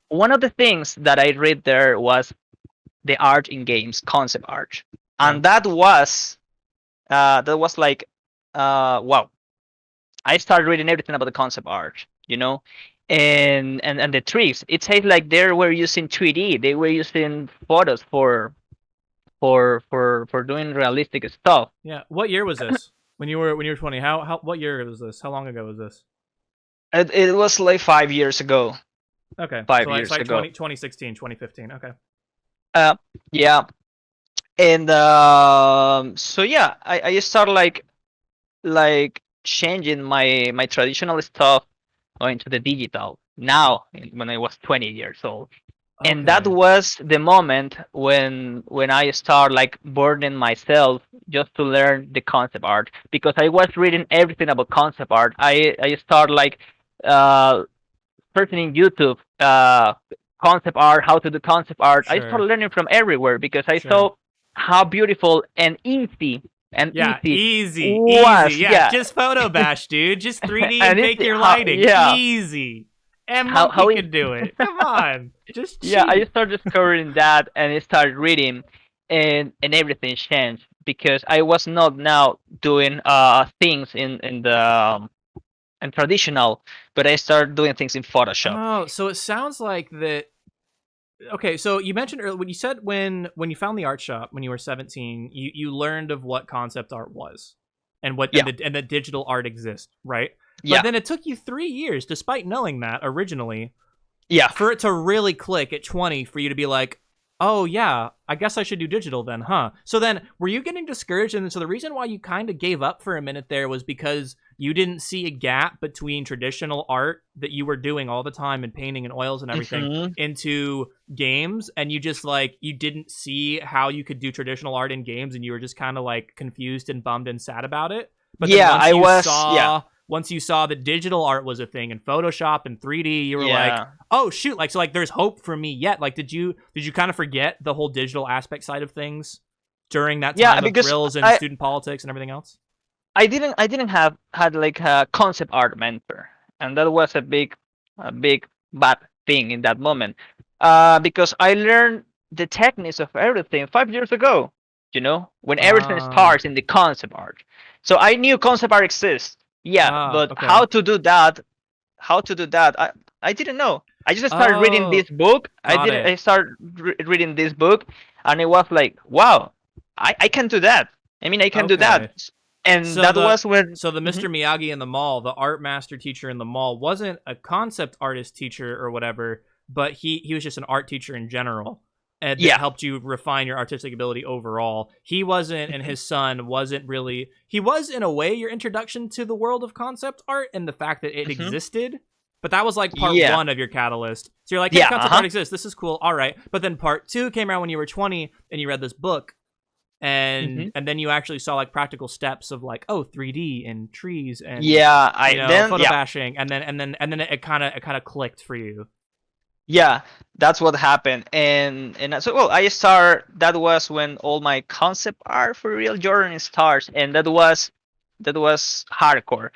One of the things that I read there was the art in games, concept art, and that was like wow. I started reading everything about the concept art, and the tricks. It says like they were using 3D. They were using photos for doing realistic stuff. Yeah. What year was this? When you were 20? What year was this? How long ago was this? It was like 5 years ago. Okay. 5 so years like ago. 2016, 2015. Okay. Yeah. And so yeah, I started like changing my traditional stuff going to the digital now when I was 20 years old. And that was the moment when I start like burning myself just to learn the concept art because I was reading everything about concept art. I start like searching in YouTube concept art, how to do concept art. Sure. I started learning from everywhere because I saw how beautiful and easy easy was. Yeah, just photo bash, dude. Just 3D and make your lighting. Easy. And Monkey can do it. Come on. Just cheat. Yeah, I started discovering that and I started reading and everything changed because I was not now doing things in the and traditional, but I started doing things in Photoshop. Oh, so it sounds like that. Okay, so you mentioned earlier when you said when you found the art shop when you were 17, you learned of what concept art was, and and that digital art exists, right? Yeah. But then it took you 3 years, despite knowing that originally. Yeah. For it to really click at 20, for you to be like, oh yeah, I guess I should do digital then, huh? So then, were you getting discouraged? And so the reason why you kind of gave up for a minute there was because you didn't see a gap between traditional art that you were doing all the time and painting and oils and everything into games, and you just like you didn't see how you could do traditional art in games, and you were just kind of like confused and bummed and sad about it. But then once you saw that digital art was a thing and Photoshop and 3D, you were like, oh shoot, like so like there's hope for me yet. Like did you kind of forget the whole digital aspect side of things during that time of drills and student politics and everything else? I didn't had like a concept art mentor, and that was a big bad thing in that moment. Because I learned the techniques of everything 5 years ago, when everything starts in the concept art. So I knew concept art exists. But okay. how to do that, I didn't know. I just started reading this book. I started reading this book, and it was like, wow, I can do that. I mean, I can do that. And so that was when... So the Mr. Miyagi in the mall, the art master teacher in the mall, wasn't a concept artist teacher or whatever, but he was just an art teacher in general. And that helped you refine your artistic ability overall. He wasn't, and his son wasn't really... He was, in a way, your introduction to the world of concept art and the fact that it existed. But that was like part one of your catalyst. So you're like, hey, concept art exists. This is cool. All right. But then part two came around when you were 20 and you read this book. And then you actually saw like practical steps of like 3D and trees and photo bashing, and then it kind of clicked for you. Yeah, that's what happened, and so I started. That was when all my concept art for real journey starts, and that was hardcore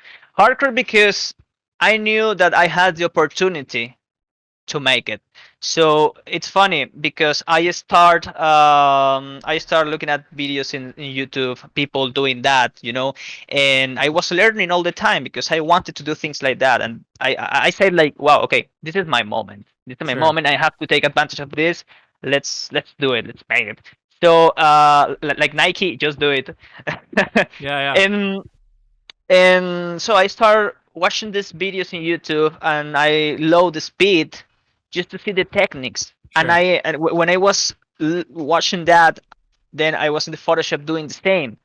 because I knew that I had the opportunity to make it. So it's funny because I start looking at videos in YouTube, people doing that, and I was learning all the time because I wanted to do things like that, and I said like, wow, okay, this is my moment. This is my moment. I have to take advantage of this. Let's do it. Let's make it. So like Nike, just do it. And so I start watching these videos in YouTube, and I load the speed just to see the techniques. And when I was watching that, then I was in the Photoshop doing the same,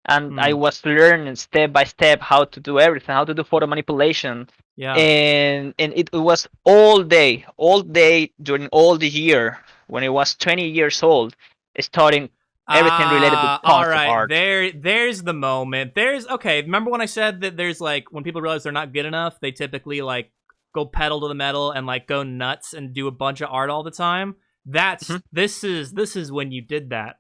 and I was learning step by step how to do everything, how to do photo manipulation. And it was all day during all the year when I was 20 years old, studying everything related to concept art. There's the moment. Remember when I said that there's like when people realize they're not good enough, they typically like go pedal to the metal and like go nuts and do a bunch of art all the time. That's this is when you did that.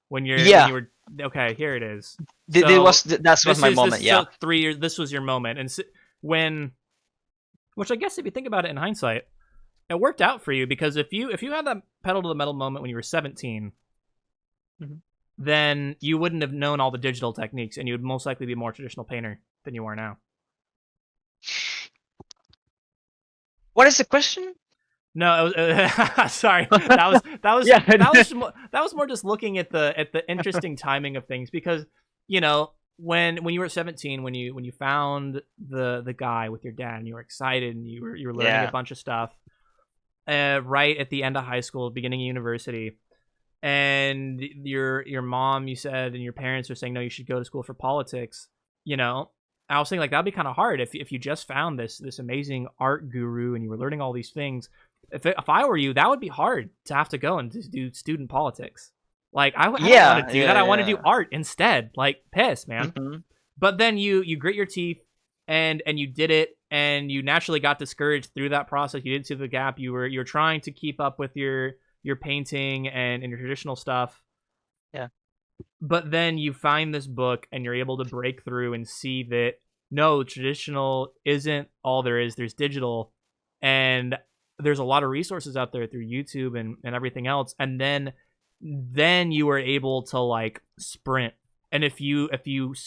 When you were okay, here it is. That was my moment. So 3 years. This was your moment, and which I guess if you think about it in hindsight, it worked out for you because if you had that pedal to the metal moment when you were 17, then you wouldn't have known all the digital techniques, and you would most likely be a more traditional painter than you are now. What is the question? No, it was, sorry. That was more just looking at the interesting timing of things because when you were 17, when you found the guy with your dad and you were excited and you were learning a bunch of stuff, right at the end of high school, beginning of university, and your mom, you said, and your parents were saying no, you should go to school for politics. I was thinking like that'd be kind of hard if you just found this amazing art guru and you were learning all these things. If I were you, that would be hard to have to go and just do student politics. Like I don't want to do that. I want to do art instead. Like piss, man. But then you grit your teeth and you did it, and you naturally got discouraged through that process. You didn't see the gap. You were trying to keep up with your painting and your traditional stuff. Yeah. But then you find this book and you're able to break through and see that no, traditional isn't all there is. There's digital, and there's a lot of resources out there through YouTube and everything else. And then you were able to like sprint. And if you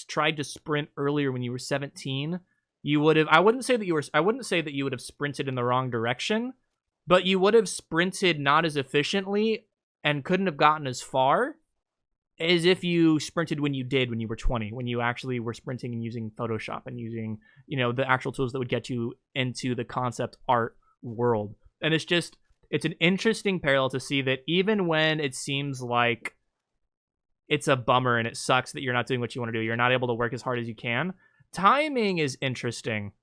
tried to sprint earlier when you were 17, you would have, I wouldn't say that you would have sprinted in the wrong direction, but you would have sprinted not as efficiently and couldn't have gotten as far as if you sprinted when you were 20, when you actually were sprinting and using Photoshop and using, the actual tools that would get you into the concept art world. And it's an interesting parallel to see that even when it seems like it's a bummer and it sucks that you're not doing what you want to do, you're not able to work as hard as you can, timing is interesting.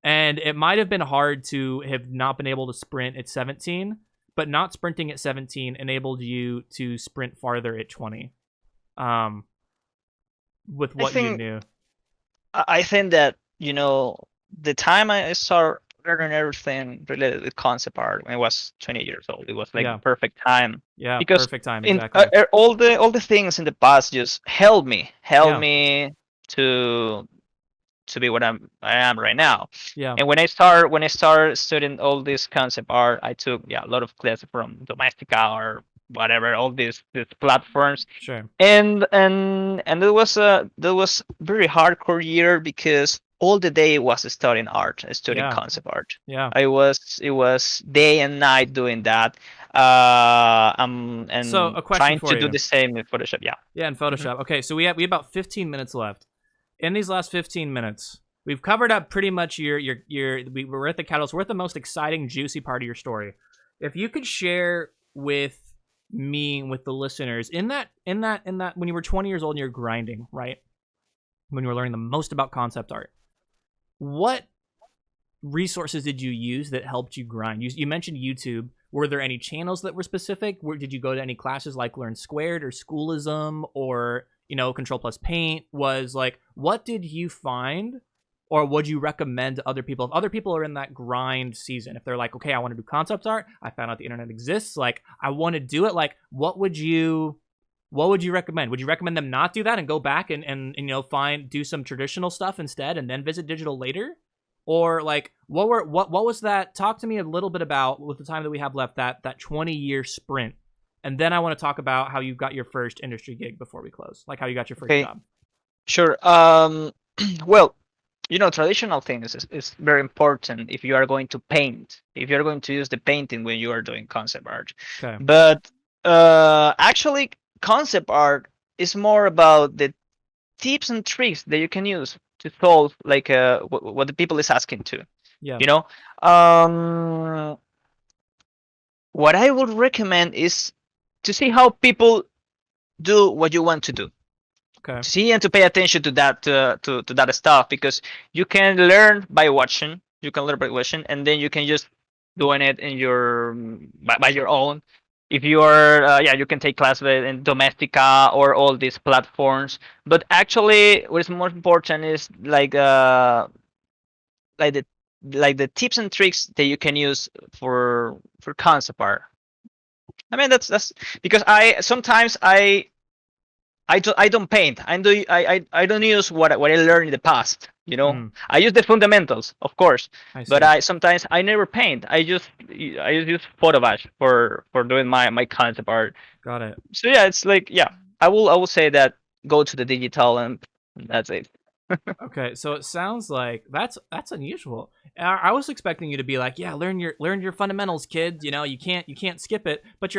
And it might have been hard to have not been able to sprint at 17, but not sprinting at 17 enabled you to sprint farther at 20. With what you knew. I think that, the time I started learning everything related with concept art when I was 20 years old, it was like the perfect time. Yeah, because perfect time, exactly. All the things in the past just helped me to be what I am right now. Yeah. And when I started studying all this concept art, I took a lot of classes from Domestika or whatever, all these platforms. Sure. And it was very hardcore year because all the day was studying art, studying concept art. Yeah. It was day and night doing that. And so a question trying for to you. do the same in Photoshop. Yeah. Yeah, in Photoshop. Mm-hmm. Okay, so we have about 15 minutes left. In these last 15 minutes, we've covered up pretty much we're at the catalyst. We're at the most exciting, juicy part of your story. If you could share with me, with the listeners, in that when you were 20 years old and you're grinding, right? When you were learning the most about concept art, what resources did you use that helped you grind? You mentioned YouTube. Were there any channels that were specific? Did you go to any classes like Learn Squared or Schoolism or Control Plus Paint? Was like, what did you find, or would you recommend to other people? If other people are in that grind season, if they're like, okay, I want to do concept art, I found out the internet exists, like I want to do it, like what would you recommend? Would you recommend them not do that and go back and do some traditional stuff instead and then visit digital later? Or like what was that? Talk to me a little bit about, with the time that we have left, that 20-year sprint. And then I want to talk about how you got your first industry gig before we close, like how you got your first job. Sure. Well, traditional things is very important if you are going to paint, if you're going to use the painting when you are doing concept art. Okay. But actually, concept art is more about the tips and tricks that you can use to solve like what the people is asking to. Yeah. What I would recommend is to see how people do what you want to do. Okay. See and to pay attention to that to that stuff, because you can learn by watching. You can learn by watching, and then you can just doing it in by your own. If you are you can take classes in Domestika or all these platforms. But actually, what is more important is like the tips and tricks that you can use for concept art. I mean that's because I don't paint. I don't use what I learned in the past. I use the fundamentals, of course, but I sometimes never paint. I just use PhotoBash for doing my concept art. Got it. So yeah, it's like I will say that go to the digital and that's it. Okay, so it sounds like that's unusual. I was expecting you to be like, yeah, learn your fundamentals, kids. You can't skip it. But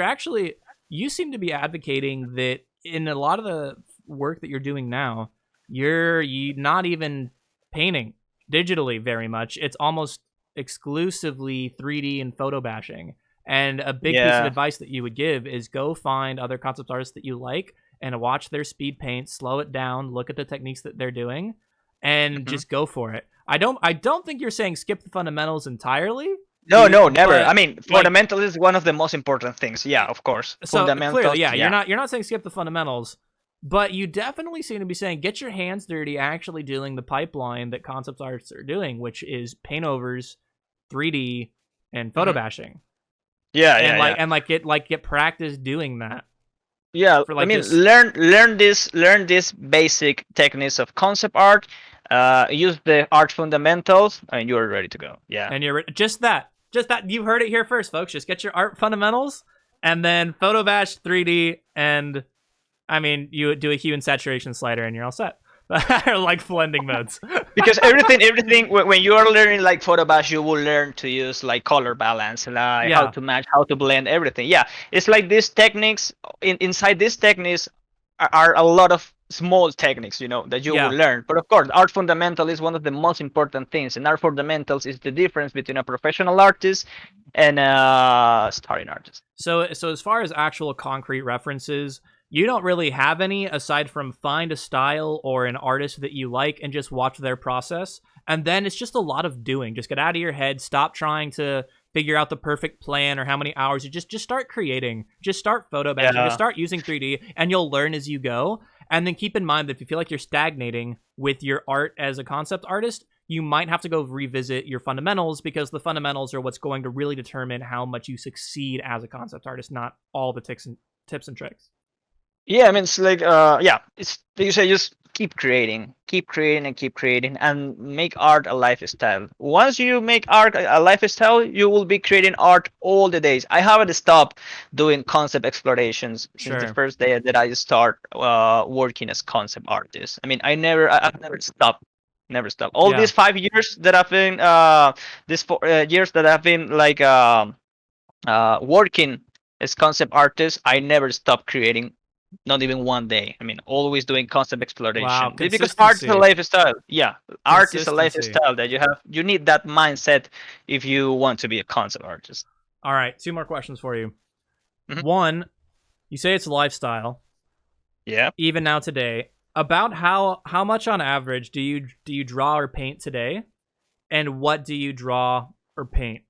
you seem to be advocating that in a lot of the work that you're doing now, you're not even painting digitally very much. It's almost exclusively 3D and photo bashing. And a big piece of advice that you would give is go find other concept artists that you like and watch their speed paint, slow it down, look at the techniques that they're doing, and just go for it. I don't think you're saying skip the fundamentals entirely. No, never. I mean, fundamentals is one of the most important things. Yeah, of course. So clearly, you're not saying skip the fundamentals, but you definitely seem to be saying get your hands dirty actually doing the pipeline that concept artists are doing, which is paint overs, 3D, and photo bashing. Get practice doing that. Yeah, I mean, learn this basic techniques of concept art. Use the art fundamentals, and you're ready to go. Yeah, and you're just that. You heard it here first, folks. Just get your art fundamentals, and then photo bash 3D, and I mean, you do a hue and saturation slider, and you're all set. Like blending modes. Because everything when you are learning like photo bash, you will learn to use like color balance, how to match, how to blend everything. Yeah, it's like these techniques. Inside these techniques are a lot of small techniques, that you will learn. But of course, art fundamental is one of the most important things, and art fundamentals is the difference between a professional artist and a starting artist. So as far as actual concrete references, you don't really have any aside from find a style or an artist that you like and just watch their process. And then it's just a lot of doing. Just get out of your head. Stop trying to figure out the perfect plan or how many hours. You just start creating. Just start photo batching. Just start using 3D, and you'll learn as you go. And then keep in mind that if you feel like you're stagnating with your art as a concept artist, you might have to go revisit your fundamentals, because the fundamentals are what's going to really determine how much you succeed as a concept artist, not all the tips and tricks. Yeah, I mean, it's like, it's like you say, just keep creating, and make art a lifestyle. Once you make art a lifestyle, you will be creating art all the days. I haven't stopped doing concept explorations since the first day that I start working as concept artist. I mean, I've never stopped. Never stop. All these 5 years that I've been, these 4 years that I've been like working as concept artist, I never stopped creating. Not even one day. I mean, always doing concept exploration. Wow, because art is a lifestyle. Yeah, art is a lifestyle that you have. You need that mindset if you want to be a concept artist. All right, 2 more questions for you. One, you say it's a lifestyle. Yeah. Even now today, about how much on average do you draw or paint today, and what do you draw or paint?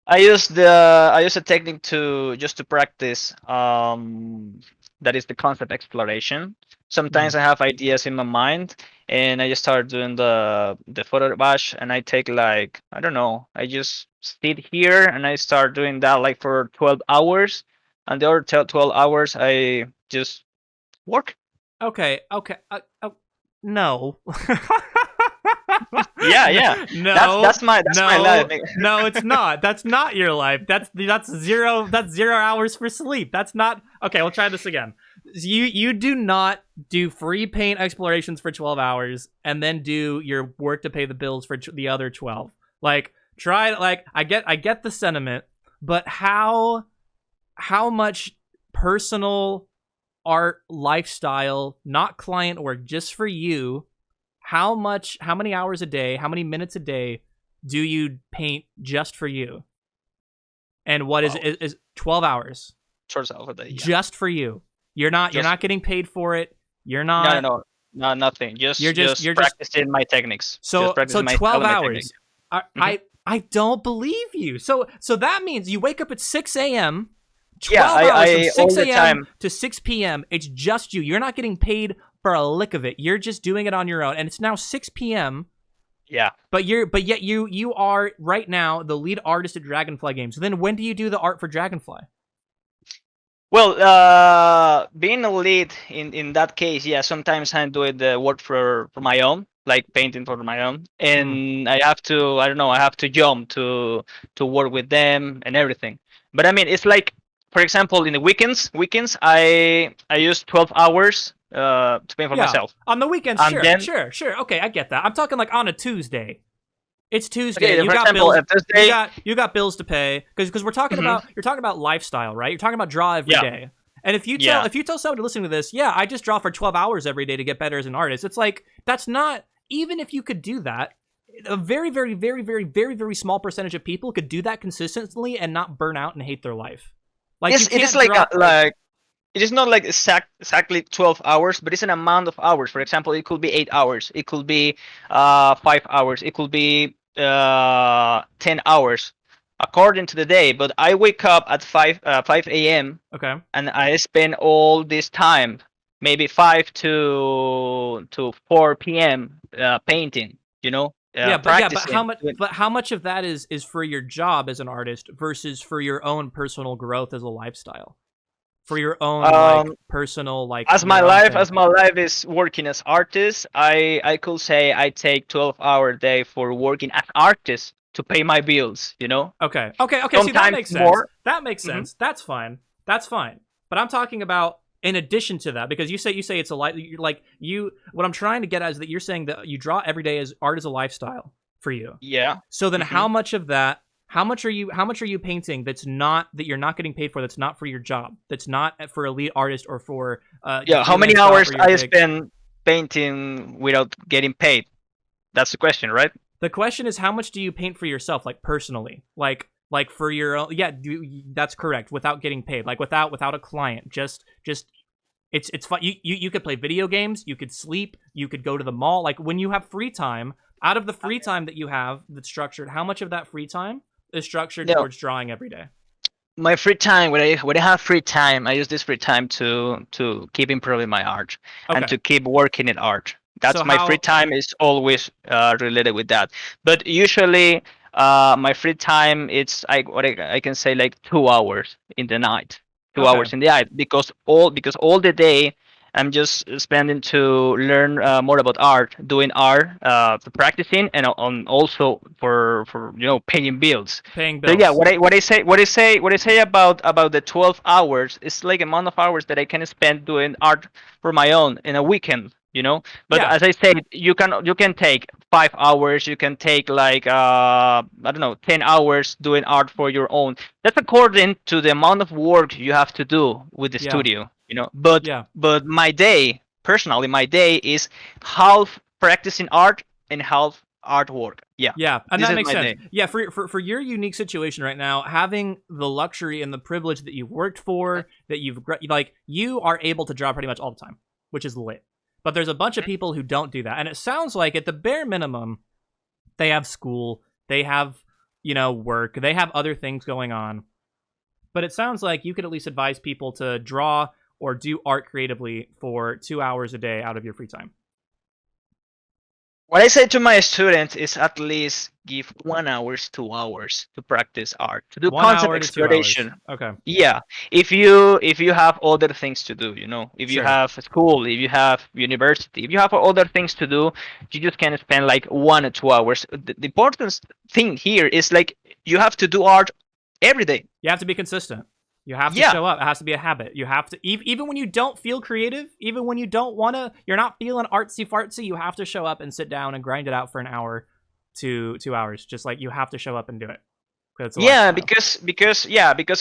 I use a technique to practice. That is the concept exploration. Sometimes I have ideas in my mind, and I just start doing the photo bash, and I take like, I don't know, I just sit here and I start doing that like for 12 hours, and the other 12 hours I just work. Okay. No. Yeah. No. That's my life. No, it's not. That's not your life. That's 0 hours for sleep. That's not. Okay, we'll try this again. You do not do free paint explorations for 12 hours and then do your work to pay the bills for the other 12. Like, I get the sentiment, but how much personal art lifestyle, not client work, just for you, how many hours a day, how many minutes a day do you paint just for you? And what is 12 hours? 12 hours a day. Yeah. Just for you. You're not getting paid for it. You're not. No, nothing. You're just practicing my techniques. So 12 hours. I don't believe you. So that means you wake up at 6 a.m. 12 hours from 6 a.m. to 6 p.m. It's just you. You're not getting paid for a lick of it. You're just doing it on your own. And it's now 6 p.m. Yeah. But yet you are right now the lead artist at Dragonfly Games. So then when do you do the art for Dragonfly? Well, being a lead in that case, yeah, sometimes I'm doing the work for my own, like painting for my own, and I have to jump to work with them and everything. But I mean, it's like, for example, in the weekends I use 12 hours to paint for myself. On the weekends, sure. Okay, I get that. I'm talking like on a Tuesday. It's Tuesday. Okay, you got bills to pay because we're talking about you're talking about lifestyle, right? You're talking about draw every day. And if you tell somebody listening to this, I just draw for 12 hours every day to get better as an artist. It's like, that's not, even if you could do that, a very, very, very, very, very, very small percentage of people could do that consistently and not burn out and hate their life. Like, it is not like exactly 12 hours, but it's an amount of hours. For example, it could be 8 hours, it could be 5 hours, it could be 10 hours according to the day. But I wake up at 5 a.m. Okay, and I spend all this time, maybe 5 to 4 p.m. Painting, but how much of that is for your job as an artist versus for your own personal growth as a lifestyle? For your own personal as my life is working as artist, I could say I take 12-hour day for working as artist to pay my bills. Okay. See, that makes sense. More. That makes sense. That's fine. But I'm talking about in addition to that, because you say it's a what I'm trying to get at is that you're saying that you draw every day as art as a lifestyle for you. Yeah. So then how much of that? How much are you painting that you're not getting paid for, that's not for your job, that's not for a lead artist or for how many hours I spend painting without getting paid? That's the question, right? The question is, how much do you paint for yourself, like personally? Like Like for your own, yeah, that's correct. Without getting paid, like without a client, just it's fun. You could play video games, you could sleep, you could go to the mall. Like when you have free time, out of the free time that you have that's structured, how much of that free time is structured towards drawing every day? My free time, when I have free time, I use this free time to keep improving my art and to keep working in art. That's So my free time is always related with that. But usually, my free time it's I can say like 2 hours in the night, 2 hours in the night because all the day I'm just spending to learn more about art, doing art, practicing, and on also for paying bills. Paying bills. So yeah, what I say about the 12 hours is like amount of hours that I can spend doing art for my own in a weekend. But as I said, you can take 5 hours. You can take like I don't know 10 hours doing art for your own. That's according to the amount of work you have to do with the studio. But my day, personally, my day is half practicing art and half artwork. Yeah, and that makes sense. Yeah, for your unique situation right now, having the luxury and the privilege that you've worked for, that you are able to draw pretty much all the time, which is lit. But there's a bunch of people who don't do that. And it sounds like at the bare minimum, they have school, they have, work, they have other things going on. But it sounds like you could at least advise people to draw or do art creatively for 2 hours a day out of your free time. What I say to my students is at least give 1 hour, 2 hours to practice art, to do concept exploration. Okay. Yeah. If you have other things to do, if you have school, if you have university, if you have other things to do, you just can spend like 1 or 2 hours. The important thing here is like you have to do art every day. You have to be consistent. You have to show up. It has to be a habit. You have to, even when you don't feel creative, even when you don't want to, you're not feeling artsy fartsy, you have to show up and sit down and grind it out for an hour to 2 hours. Just like you have to show up and do it. Because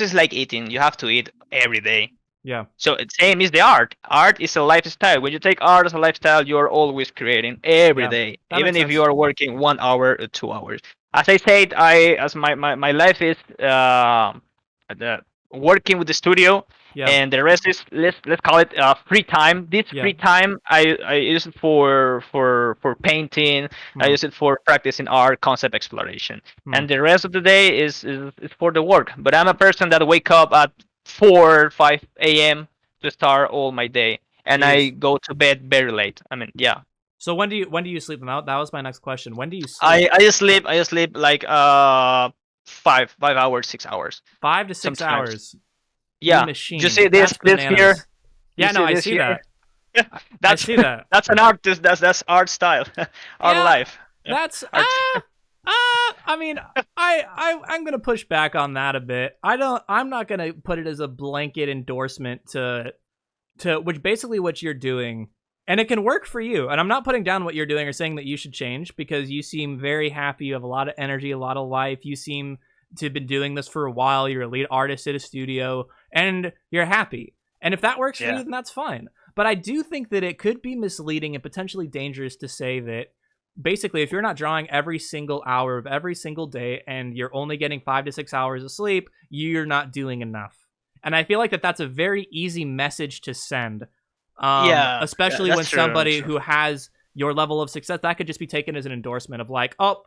it's like eating. You have to eat every day. Yeah. So same is the art. Art is a lifestyle. When you take art as a lifestyle, you're always creating every day, even if you are working 1 hour or 2 hours. As I said, my life is working with the studio, and the rest is let's call it free time. This free time I use it for painting. I use it for practicing art, concept exploration, and the rest of the day is for the work. But I'm a person that wake up at 4-5 a.m. to start all my day, and I go to bed very late. I mean, yeah. So when do you sleep? That was my next question. When do you sleep? I sleep like 5 hours, 6 hours. 5 to 6 hours. Yeah. Machine. You see this here? Yeah, no, I see that. I see that. That's an artist. That's art style. Art life. That's I mean, I'm gonna push back on that a bit. I'm not gonna put it as a blanket endorsement to which basically what you're doing. And it can work for you. And I'm not putting down what you're doing or saying that you should change, because you seem very happy. You have a lot of energy, a lot of life. You seem to have been doing this for a while. You're a lead artist at a studio, and you're happy. And if that works for you, then that's fine. But I do think that it could be misleading and potentially dangerous to say that basically if you're not drawing every single hour of every single day and you're only getting 5 to 6 hours of sleep, you're not doing enough. And I feel like that's a very easy message to send. Especially when somebody who has your level of success, that could just be taken as an endorsement of like, oh,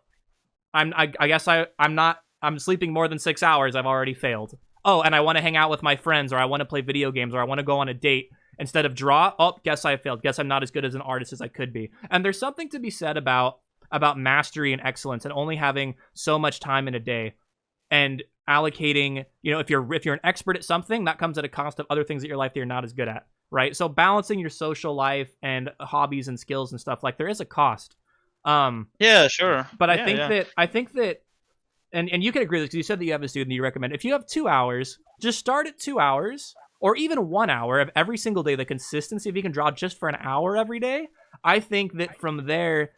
I guess I'm sleeping more than 6 hours. I've already failed. Oh, and I want to hang out with my friends, or I want to play video games, or I want to go on a date instead of draw. Oh, guess I failed. Guess I'm not as good as an artist as I could be. And there's something to be said about mastery and excellence and only having so much time in a day and allocating, if you're an expert at something, that comes at a cost of other things in your life that you're not as good at. Right, so balancing your social life and hobbies and skills and stuff, like there is a cost. Yeah, sure. But I think that, and you can agree with this because you said that you have a student that you recommend. If you have 2 hours, just start at 2 hours or even 1 hour of every single day. The consistency, if you can draw just for an hour every day, I think that from there,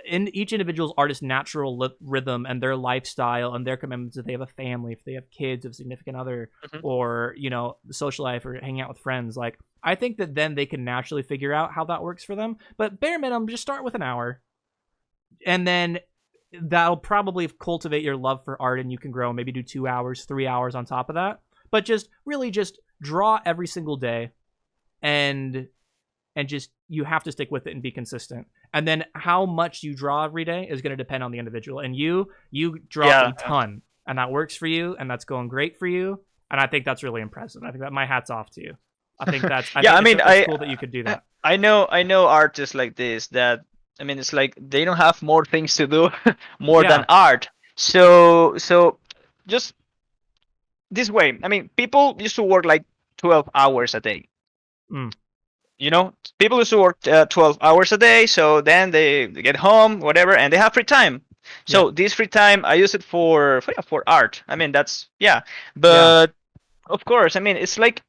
in each individual's artist's natural rhythm and their lifestyle and their commitments, if they have a family, if they have kids, a significant other, or the social life or hanging out with friends, like I think that then they can naturally figure out how that works for them. But bare minimum, just start with an hour, and then that'll probably cultivate your love for art, and you can grow and maybe do 2 hours, 3 hours on top of that. But just really just draw every single day, and just you have to stick with it and be consistent. And then how much you draw every day is going to depend on the individual. And you draw a ton, and that works for you, and that's going great for you. And I think that's really impressive. I think that my hat's off to you. I think that's it's cool that you could do that. I know artists like this that, I mean, it's like they don't have more things to do more than art. So just this way. I mean, people used to work like 12 hours a day. You know, people used to work 12 hours a day. So then they get home, whatever, and they have free time. So this free time, I use it for art. I mean, that's But of course, I mean, it's like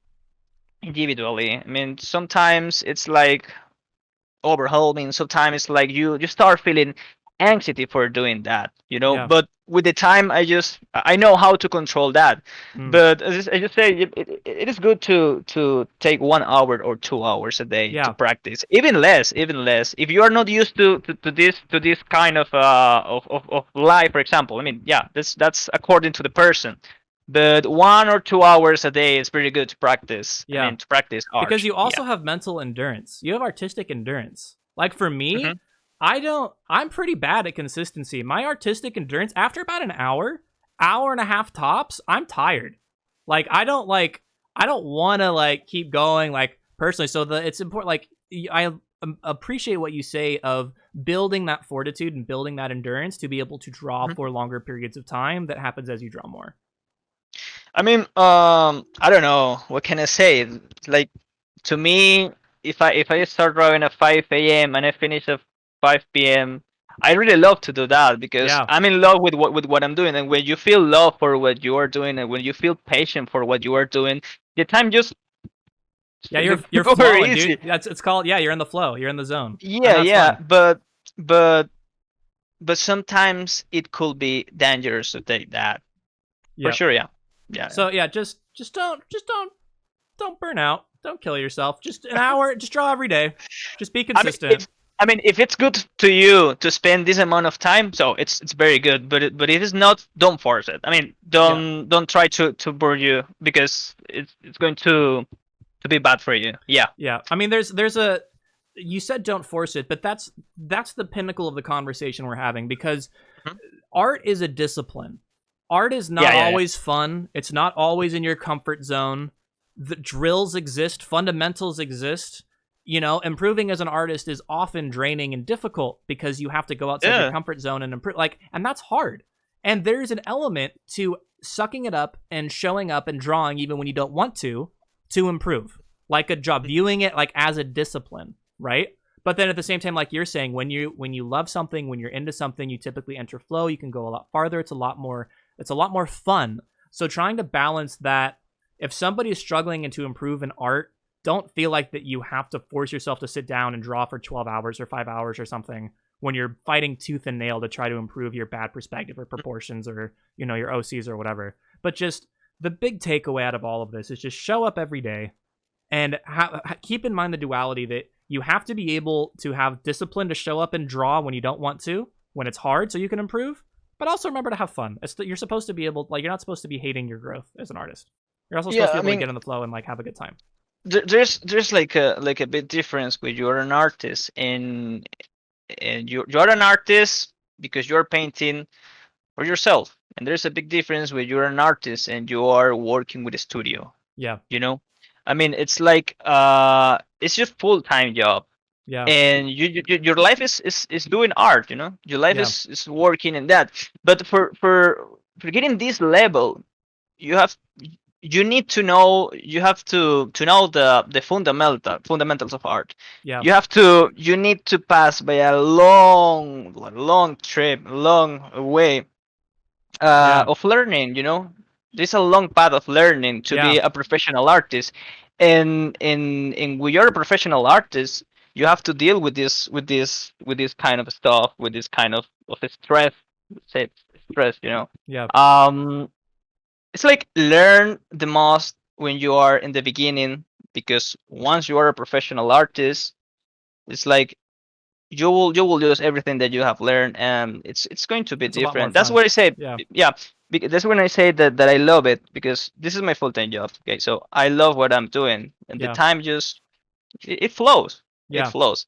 individually. I mean, sometimes it's like overwhelming. Sometimes it's like you start feeling anxiety for doing that, you know. But with the time, I know how to control that. But as I just say, it is good to take 1 hour or 2 hours a day to practice. Even less. If you are not used to this kind of life, for example. I mean, that's according to the person. But 1 or 2 hours a day is pretty good to practice. I mean, to practice art. Because you also have mental endurance. You have artistic endurance. Like for me, I'm pretty bad at consistency. My artistic endurance, after about an hour and a half tops, I'm tired. Like I don't want to like keep going like personally. So it's important. Like I appreciate what you say of building that fortitude and building that endurance to be able to draw for longer periods of time. That happens as you draw more. I mean, I don't know. What can I say? Like, to me, if I start drawing at 5 a.m. and I finish at 5 p.m., I really love to do that because I'm in love with what I'm doing. And when you feel love for what you are doing, and when you feel patient for what you are doing, the time just you're flowing, dude. It's called you're in the flow. You're in the zone. Fun. But sometimes it could be dangerous to take that. For sure, So just don't burn out. Don't kill yourself. Just an hour. Just draw every day. Just be consistent. I mean, if it's good to you to spend this amount of time, so it's very good. But if it's not, don't force it. I mean, don't try to bore you because it's going to be bad for you. Yeah. I mean, you said don't force it, but that's the pinnacle of the conversation we're having because art is a discipline. Art is not always fun. It's not always in your comfort zone. The drills exist. Fundamentals exist. You know, improving as an artist is often draining and difficult because you have to go outside your comfort zone and improve. And that's hard. And there's an element to sucking it up and showing up and drawing even when you don't want to improve. Like a job, viewing it like as a discipline, right? But then at the same time, like you're saying, when you love something, when you're into something, you typically enter flow. You can go a lot farther. It's a lot more fun. So trying to balance that, if somebody is struggling and to improve in art, don't feel like that you have to force yourself to sit down and draw for 12 hours or 5 hours or something when you're fighting tooth and nail to try to improve your bad perspective or proportions or, you know, your OCs or whatever. But just the big takeaway out of all of this is just show up every day and keep in mind the duality that you have to be able to have discipline to show up and draw when you don't want to, when it's hard so you can improve. But also remember to have fun. You're supposed to be able, like, you're not supposed to be hating your growth as an artist. You're also supposed to be able to get in the flow and like have a good time. There's like a big difference when you're an artist and you're an artist because you're painting for yourself, and there's a big difference when you're an artist and you are working with a studio. You know, I mean, it's like it's your full-time job. And your life is doing art, you know. Your life is working in that. But for getting this level, you need to know the fundamentals of art. You need to pass by a long trip, long way of learning, you know. There's a long path of learning to be a professional artist. And when you're a professional artist, you have to deal with this kind of stuff, with this kind of stress, you know. It's like learn the most when you are in the beginning, because once you are a professional artist, it's like you will use everything that you have learned, and it's going to be It's a lot more different. That's fun. what I say. Yeah. Yeah, that's when I say that I love it, because this is my full-time job. Okay, so I love what I'm doing, and the Yeah. time just it flows. It Yeah. flows.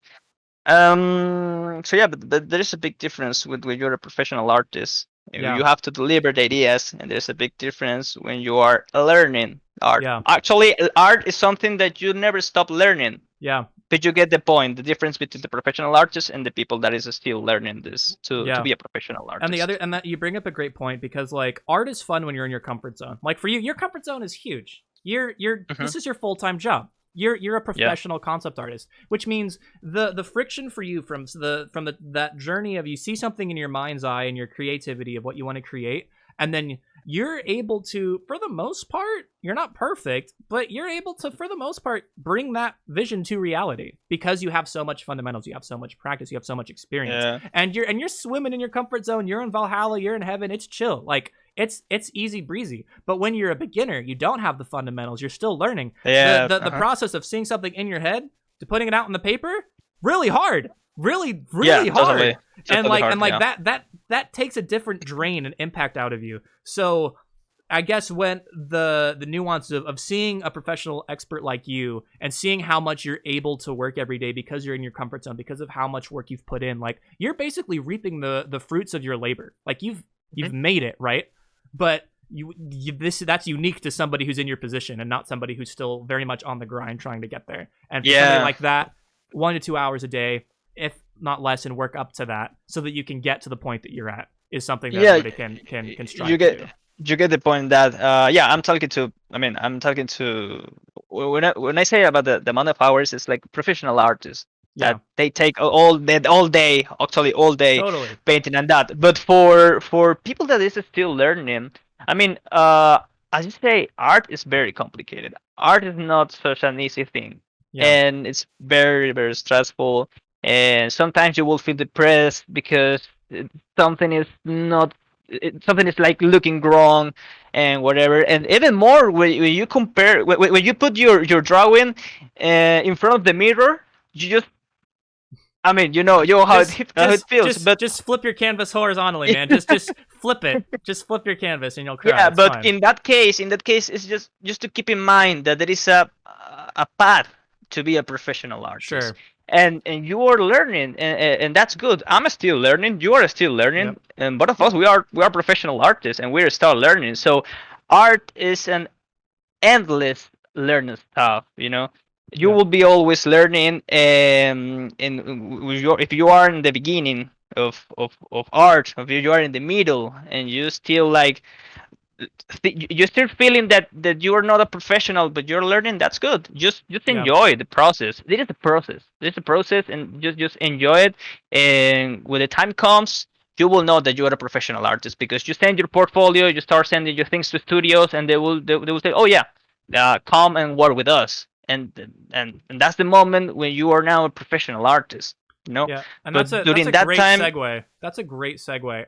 So yeah, but there is a big difference with when you're a professional artist. Yeah. You have to deliver the ideas, and there's a big difference when you are learning art. Yeah. Actually, art is something that you never stop learning. Yeah. But you get the point, the difference between the professional artist and the people that is still learning this to Yeah. be a professional And artist. that you bring up a great point, because like art is fun when you're in your comfort zone. Like for you, your comfort zone is huge. Hmm. This is your full-time job. You're a Yeah. professional concept artist, which means the friction for you from that journey of you see something in your mind's eye and your creativity of what you want to create, and then you're able to, for the most part, you're not perfect, but you're able to, for the most part, bring that vision to reality because you have so much fundamentals, you have so much practice, you have so much experience, Yeah. and you're swimming in your comfort zone. You're in Valhalla, you're in heaven. It's chill, like it's easy breezy. But when you're a beginner, you don't have the fundamentals. You're still learning. Yeah. The process of seeing something in your head to putting it out on the paper, really hard, really Yeah. hard. Totally. And Totally hard, like yeah. that takes a different drain and impact out of you. So I guess when the nuance of seeing a professional expert like you and seeing how much you're able to work every day because you're in your comfort zone, because of how much work you've put in, like you're basically reaping the fruits of your labor. Like you've made it, right? But that's unique to somebody who's in your position and not somebody who's still very much on the grind trying to get there. And for somebody Yeah. like that, 1 to 2 hours a day, if not less, and work up to that so that you can get to the point that you're at, is something that Yeah. everybody can strive You to do. get the point that yeah, I'm talking to. I mean, I'm talking to when I say about the amount of hours, it's like professional artists Yeah, that they take all day, actually all day totally. painting and that. But for people that is still learning, I mean, as you say, art is very complicated. Art is not such an easy thing, Yeah, and it's very very stressful. And sometimes you will feel depressed because something is not something is like looking wrong and whatever. And even more when you compare when you put your drawing in front of the mirror, you just, I mean, you know how it feels. But just flip your canvas horizontally, man. Just flip it. Just flip your canvas and you'll cry. yeah, It's but fine. in that case, it's just to keep in mind that there is a path to be a professional artist. Sure. And you are learning, and that's good. I'm still learning. You are still learning, Yep. and both of us we are professional artists, and we're still learning. So art is an endless learning stuff. You Yep. will be always learning, and if you are in the beginning of art, if you are in the middle, and you still like you're still feeling that you are not a professional, but you're learning. That's good. Just Yeah. enjoy the process. This is a process. This is a process, and just enjoy it. And when the time comes, you will know that you are a professional artist because you send your portfolio, you start sending your things to studios, and they will say, oh yeah, come and work with us. And that's the moment when you are now a professional artist. Yeah, and But that's during a that great time, segue. That's a great segue.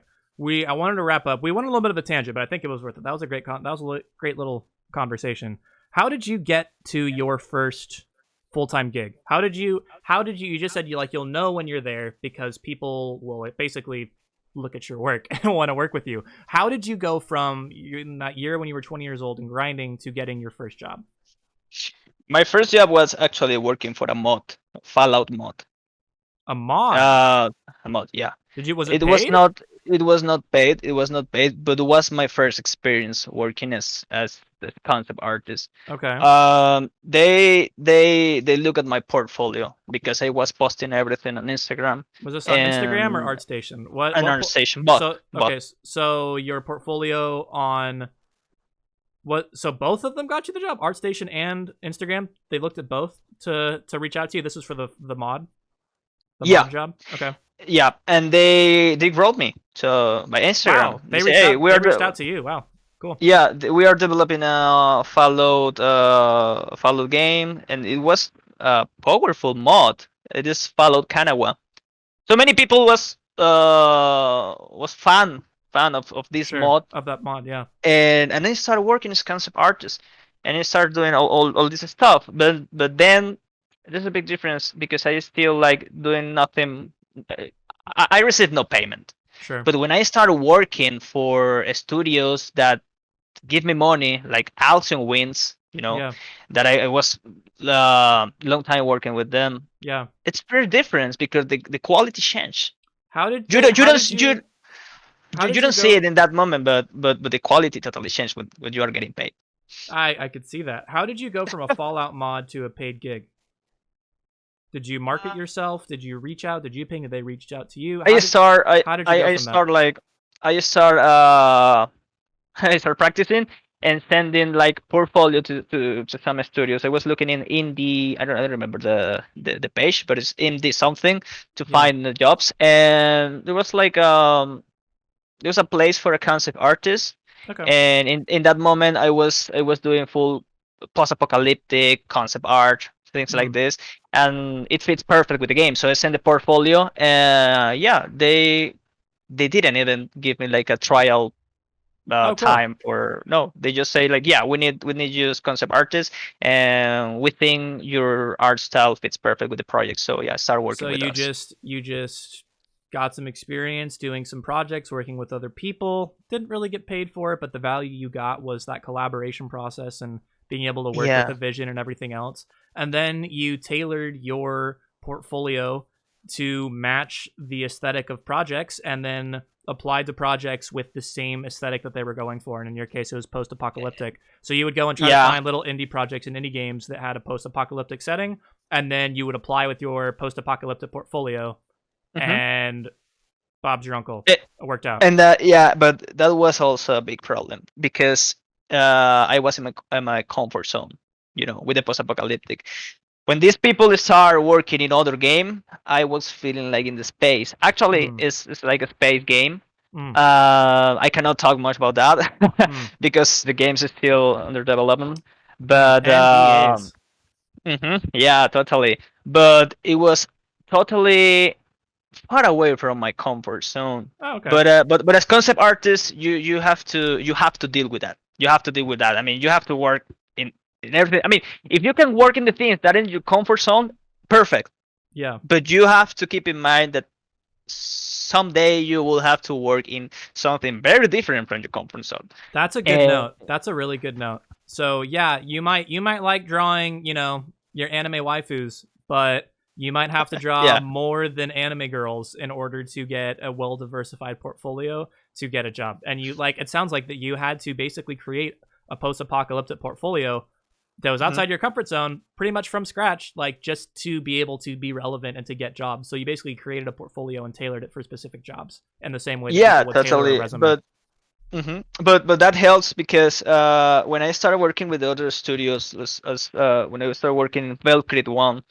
I wanted to wrap up. We went a little bit of a tangent, but I think it was worth it. That was a great little conversation. How did you get to your first full-time gig? How did you you just said you'll know when you're there because people will basically look at your work and want to work with you. How did you go from in that year when you were 20 years old and grinding to getting your first job? my first job was actually working for a mod, Fallout mod. A mod. Uh, Mod, yeah. Was it It was paid? not. It was not paid. It was not paid, but it was my first experience working as the concept artist. Okay. They look at my portfolio because I was posting everything on Instagram Was this on Instagram or and ArtStation? What an what organization, but so okay, so your portfolio on what? So both of them got you the job, ArtStation and Instagram. They looked at both to reach out to you. This was for the mod, yeah, mod job. Okay. yeah, and they wrote me to my Instagram. Wow, They say, hey, they reached out to you. Wow, cool. yeah, we are developing a Fallout game, and it was a powerful mod. It is Fallout Kanawa. So many people was fan of this Sure, mod, of that mod. Yeah. and I started working as concept artist, and I started doing all this stuff. But then there's a big difference because I still like doing nothing I received no payment. Sure. But when I started working for studios that give me money, like Alcyon Wins, Yeah. that I was long time working with them, Yeah. it's very different because the quality changed. How did You they? don't you How don't did you, you? How you did you don't see go? it in that moment, but the quality totally changed when you are getting paid. I could see that. How did you go from a Fallout mod to a paid gig? Did you market yourself? Did you reach out? Did you ping? Did they reach out to you? I start I How did you I, go I from that? start like I start I start practicing and sending like portfolio to some studios. I was looking in indie. I don't remember the page, but it's indie something to Yeah. find the jobs. And there was like there was a place for a concept artist, Okay. and in that moment I was doing full post-apocalyptic concept art, things like Mm. this, and it fits perfect with the game. So I sent the portfolio, and yeah, they didn't even give me like a trial Oh, cool. time. Or no, they just say like, yeah, we need you as concept artist, and we think your art style fits perfect with the project. So yeah, start So working with you us. just got some experience doing some projects, working with other people. Didn't really get paid for it, but the value you got was that collaboration process and being able to work with Yeah. a vision and everything else. And then you tailored your portfolio to match the aesthetic of projects and then applied to projects with the same aesthetic that they were going for. And in your case, it was post apocalyptic. So you would go and try to Yeah. find little indie projects and indie games that had a post apocalyptic setting, and then you would apply with your post-apocalyptic portfolio, Hmm. and Bob's your uncle. It, It worked out. and yeah, but that was also a big problem because I was in my comfort zone, with the post-apocalyptic. When these people start working in other game, I was feeling like in the space. Actually, Mm, it's like a space game. mm, I cannot talk much about that mm, because the game is still under development. mm. But And EA's. yeah, totally. But it was totally far away from my comfort zone. Oh, okay. But as concept artist, you have to deal with that. You have to deal with that. I mean, you have to work in everything. I mean, if you can work in the things that in your comfort zone, perfect. Yeah, But you have to keep in mind that someday you will have to work in something very different from your comfort zone. that's a good And note. That's a really good note. So yeah, you might like drawing, your anime waifus, but you might have to draw yeah, more than anime girls in order to get a well diversified portfolio to get a job. And it sounds like that you had to basically create a post apocalyptic portfolio that was mhm. outside your comfort zone pretty much from scratch, like just to be able to be relevant and to get jobs. So you basically created a portfolio and tailored it for specific jobs in the same way that Yeah, people would tailor a totally. resume. But that helps because when I started working with the other studios, when I started working in Valkyrie One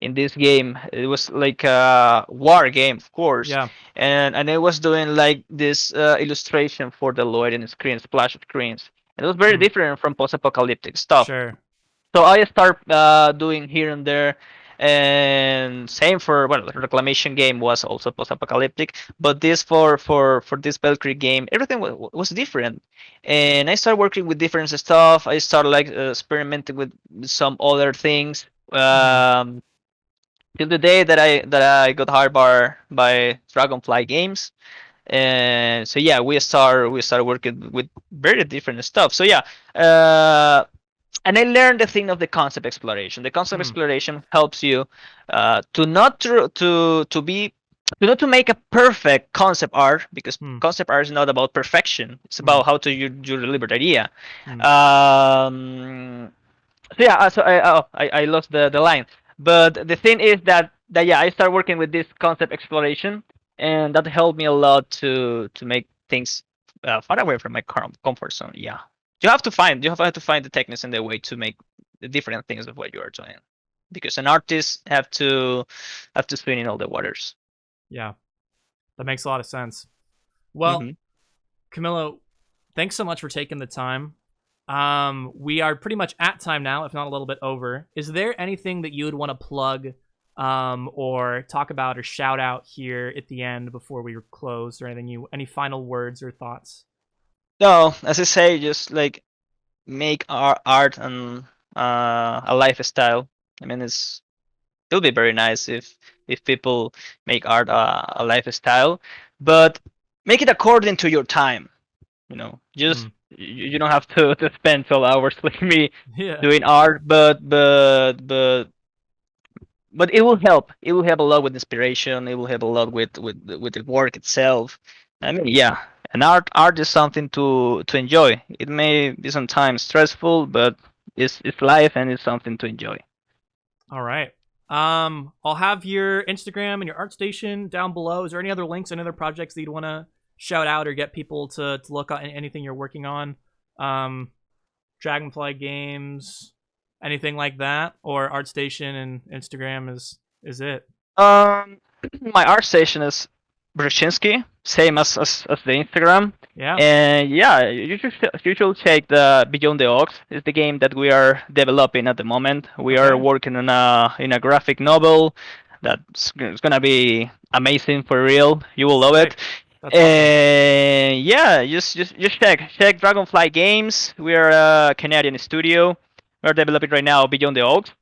in this game, it was like a war game, of course, Yeah, and I was doing like this illustration for the loading screen, splash screens, and it was very mm, different from post-apocalyptic stuff. sure. So I start doing here and there, and same for, well, the reclamation game was also post-apocalyptic, but this for this Valkyrie game, everything was different, and I started working with different stuff. I started like experimenting with some other things. Hmm. Till the day that I got hired by Dragonfly Games, and so yeah, we started working with very different stuff. So yeah, and I learned the thing of the concept exploration. The concept Hmm. exploration helps you to not to be to not to make a perfect concept art, because Hmm. concept art is not about perfection. It's Hmm. about how to you deliver the idea. Hmm. So yeah, I lost the line. But the thing is that yeah, I started working with this concept exploration, and that helped me a lot to make things far away from my comfort zone. Yeah, you have to find the techniques and the way to make the different things of what you are doing, because an artist have to swim in all the waters. Yeah, that makes a lot of sense. Well, Hmm. Camilo, thanks so much for taking the time. We are pretty much at time now, if not a little bit over. Is there anything that you would want to plug, or talk about or shout out here at the end before we close, or any final words or thoughts? No, as I say, just like make art and a lifestyle. I mean, it'll be very nice if people make art a lifestyle, but make it according to your time. Just you don't have to spend 12 hours like me Yeah. doing art, but it will help. It will help a lot with inspiration. It will help a lot with the work itself. I mean, yeah, and art is something to enjoy. It may be sometimes stressful, but it's life and it's something to enjoy. All right. I'll have your Instagram and your ArtStation down below. Is there any other links, any other projects that you'd want to shout out or get people to look at anything you're working on? Dragonfly games, anything like that, or ArtStation and Instagram is it? Um, my art station is Brushinsky, same as the Instagram. Yeah. And yeah, you should check the Beyond the Ox. It's the game that we are developing at the moment. We are Okay. working on a graphic novel that's it's gonna be amazing for real. You will love Sick. it. That's awesome. And yeah, just check Dragonfly Games. We are a Canadian studio. We're developing right now Beyond the Oaks.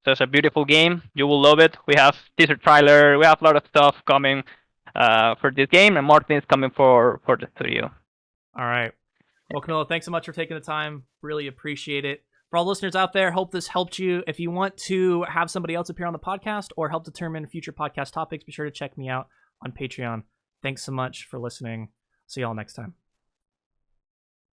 It's a beautiful game. You will love it. We have teaser trailer. We have a lot of stuff coming for this game, and Martin is coming for the studio. All right. Well, Camilo, thanks so much for taking the time. Really appreciate it. For all listeners out there, hope this helped you. If you want to have somebody else appear on the podcast or help determine future podcast topics, be sure to check me out on Patreon. Thanks so much for listening. See y'all next time.